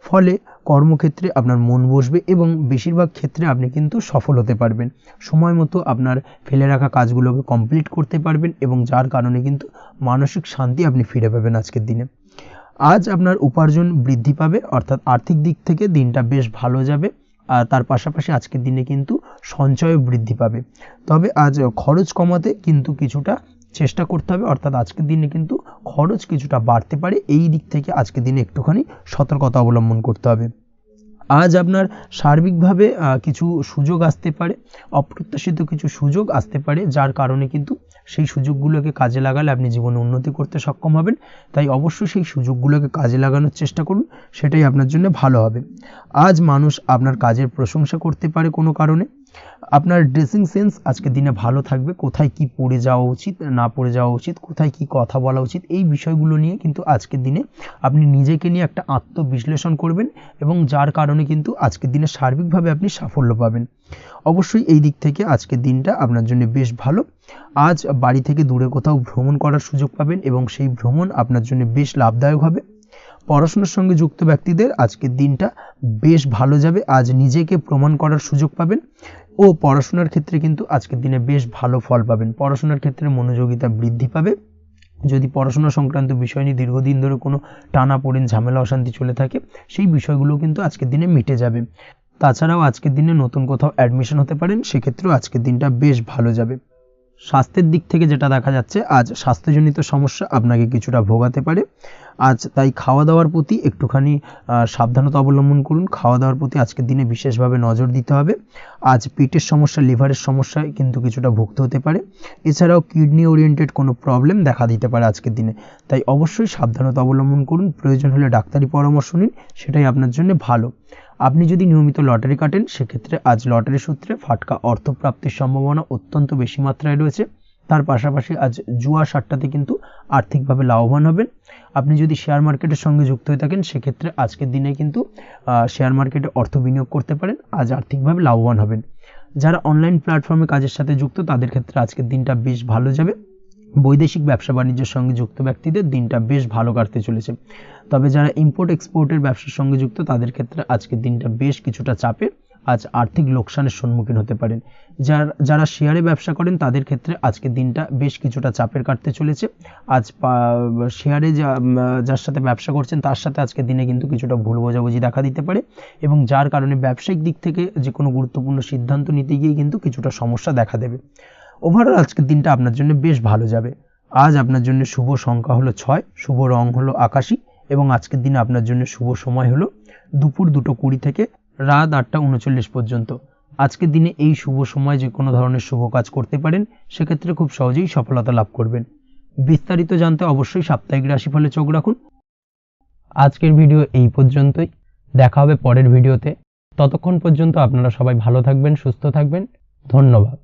ফলে কর্মক্ষেত্রে আপনার মন বসবে এবং বেশিরভাগ ক্ষেত্রে আপনি কিন্তু সফল হতে পারবেন। সময় মতো আপনার ফেলে রাখা কাজগুলোকে কমপ্লিট করতে পারবেন এবং যার কারণে কিন্তু মানসিক শান্তি আপনি ফিরে পাবেন আজকের দিনে। আজ আপনার উপার্জন বৃদ্ধি পাবে, অর্থাৎ আর্থিক দিক থেকে দিনটা বেশ ভালো যাবে। আর তার পাশাপাশি আজকের দিনে কিন্তু সঞ্চয়ও বৃদ্ধি পাবে। তবে আজ খরচ কমাতে কিন্তু কিছুটা চেষ্টা করতে হবে, অর্থাৎ আজকের দিনে কিন্তু খরচ কিছুটা বাড়তে পারে। এই দিক থেকে আজকের দিনে একটুখানি সতর্কতা অবলম্বন করতে হবে। আজ আপনার সার্বিকভাবে কিছু সুযোগ আসতে পারে, অপ্রত্যাশিত কিছু সুযোগ আসতে পারে, যার কারণে কিন্তু সেই সুযোগগুলোকে কাজে লাগালে আপনি জীবনে উন্নতি করতে সক্ষম হবেন। তাই অবশ্যই সেই সুযোগগুলোকে কাজে লাগানোর চেষ্টা করুন, সেটাই আপনার জন্য ভালো হবে। আজ মানুষ আপনার কাজের প্রশংসা করতে পারে কোনো কারণে। আপনার ড্রেসিং সেন্স আজকের দিনে ভালো থাকবে। কোথায় কি পরে যাওয়া উচিত, না পরে যাওয়া উচিত, কোথায় কি কথা বলা উচিত, এই বিষয়গুলো নিয়ে কিন্তু আজকের দিনে আপনি নিজেকে নিয়ে একটা আত্মবিশ্লেষণ করবেন এবং যার কারণে কিন্তু আজকের দিনে সার্বিকভাবে আপনি সাফল্য পাবেন। অবশ্যই এই দিক থেকে আজকের দিনটা আপনার জন্য বেশ ভালো। আজ বাড়ি থেকে দূরে কোথাও ভ্রমণ করার সুযোগ পাবেন এবং সেই ভ্রমণ আপনার জন্য বেশ লাভদায়ক হবে। পড়াশোনার সঙ্গে যুক্ত ব্যক্তিদের আজকের দিনটা বেশ ভালো যাবে। আজ নিজেকে প্রমাণ করার সুযোগ পাবেন ও পড়াশোনার ক্ষেত্রে কিন্তু আজকের দিনে বেশ ভালো ফল পাবেন। পড়াশোনার ক্ষেত্রে মনোযোগিতা বৃদ্ধি পাবে। যদি পড়াশোনা সংক্রান্ত বিষয় নিয়ে দীর্ঘদিন ধরে কোনো টানাপোড়েন, ঝামেলা, অশান্তি চলে থাকে, সেই বিষয়গুলো কিন্তু আজকের দিনে মিটে যাবে। তাছাড়াও আজকের দিনে নতুন কোথাও অ্যাডমিশন হতে পারেন, সেক্ষেত্রেও আজকের দিনটা বেশ ভালো যাবে। স্বাস্থ্যের দিক থেকে যেটা দেখা যাচ্ছে, আজ স্বাস্থ্যজনিত সমস্যা আপনাকে কিছুটা ভোগাতে পারে। আজ তাই খাওয়া দাওয়ার প্রতি একটুখানি সাবধানতা অবলম্বন করুন। খাওয়া দাওয়ার প্রতি আজকের দিনে বিশেষভাবে নজর দিতে হবে। আজ পেটের সমস্যা, লিভারের সমস্যায় কিন্তু কিছুটা ভুগতে হতে পারে। এছাড়াও কিডনি ওরিয়েন্টেড কোনো প্রবলেম দেখা দিতে পারে আজকের দিনে, তাই অবশ্যই সাবধানতা অবলম্বন করুন। প্রয়োজন হলে ডাক্তারি পরামর্শ নিন, সেটাই আপনার জন্য ভালো। আপনি যদি নিয়মিত লটারি কাটেন, সেক্ষেত্রে আজ লটারি সূত্রে ফাটকা অর্থপ্রাপ্তির সম্ভাবনা অত্যন্ত বেশি মাত্রায় রয়েছে। তার পাশাপাশি আজ জুয়া সাট্টাতে কিন্তু আর্থিকভাবে লাভবান হবেন। আপনি যদি শেয়ার মার্কেটের সঙ্গে যুক্ত হয়ে থাকেন, সেক্ষেত্রে আজকের দিনে কিন্তু শেয়ার মার্কেটে অর্থ বিনিয়োগ করতে পারেন, আজ আর্থিকভাবে লাভবান হবেন। যারা অনলাইন প্ল্যাটফর্মে কাজের সাথে যুক্ত, তাদের ক্ষেত্রে আজকের দিনটা বেশ ভালো যাবে। বৈদেশিক ব্যবসা বাণিজ্যের সঙ্গে যুক্ত ব্যক্তিদের দিনটা বেশ ভালো কাটতে চলেছে। তবে যারা ইম্পোর্ট এক্সপোর্টের ব্যবসার সঙ্গে যুক্ত, তাদের ক্ষেত্রে আজকের দিনটা বেশ কিছুটা চাপের। আজ আর্থিক লোকসানের সম্মুখীন হতে পারেন। যারা শেয়ারে ব্যবসা করেন, তাদের ক্ষেত্রে আজকের দিনটা বেশ কিছুটা চাপের কাটতে চলেছে। আজ শেয়ারে যার সাথে ব্যবসা করছেন, তার সাথে আজকের দিনে কিন্তু কিছুটা ভুল বোঝাবুঝি দেখা দিতে পারে, এবং যার কারণে ব্যবসায়িক দিক থেকে যে কোনো গুরুত্বপূর্ণ সিদ্ধান্ত নিতে গিয়ে কিন্তু কিছুটা সমস্যা দেখা দেবে। ওভারঅল আজকের দিনটা আপনার জন্য বেশ ভালো যাবে। আজ আপনার জন্য শুভ সংখ্যা হলো 6, শুভ রং হলো আকাশী, এবং আজকের দিনে আপনার জন্য শুভ সময় হলো দুপুর 2:20 থেকে রাত 8:39 পর্যন্ত। আজকের দিনে এই শুভ সময় যে কোনো ধরনের শুভ কাজ করতে পারেন, সেক্ষেত্রে খুব সহজেই সফলতা লাভ করবেন। বিস্তারিত জানতে অবশ্যই সাপ্তাহিক রাশিফলে চোখ রাখুন। আজকের ভিডিও এই পর্যন্তই, দেখা হবে পরের ভিডিওতে। ততক্ষণ পর্যন্ত আপনারা সবাই ভালো থাকবেন, সুস্থ থাকবেন। ধন্যবাদ।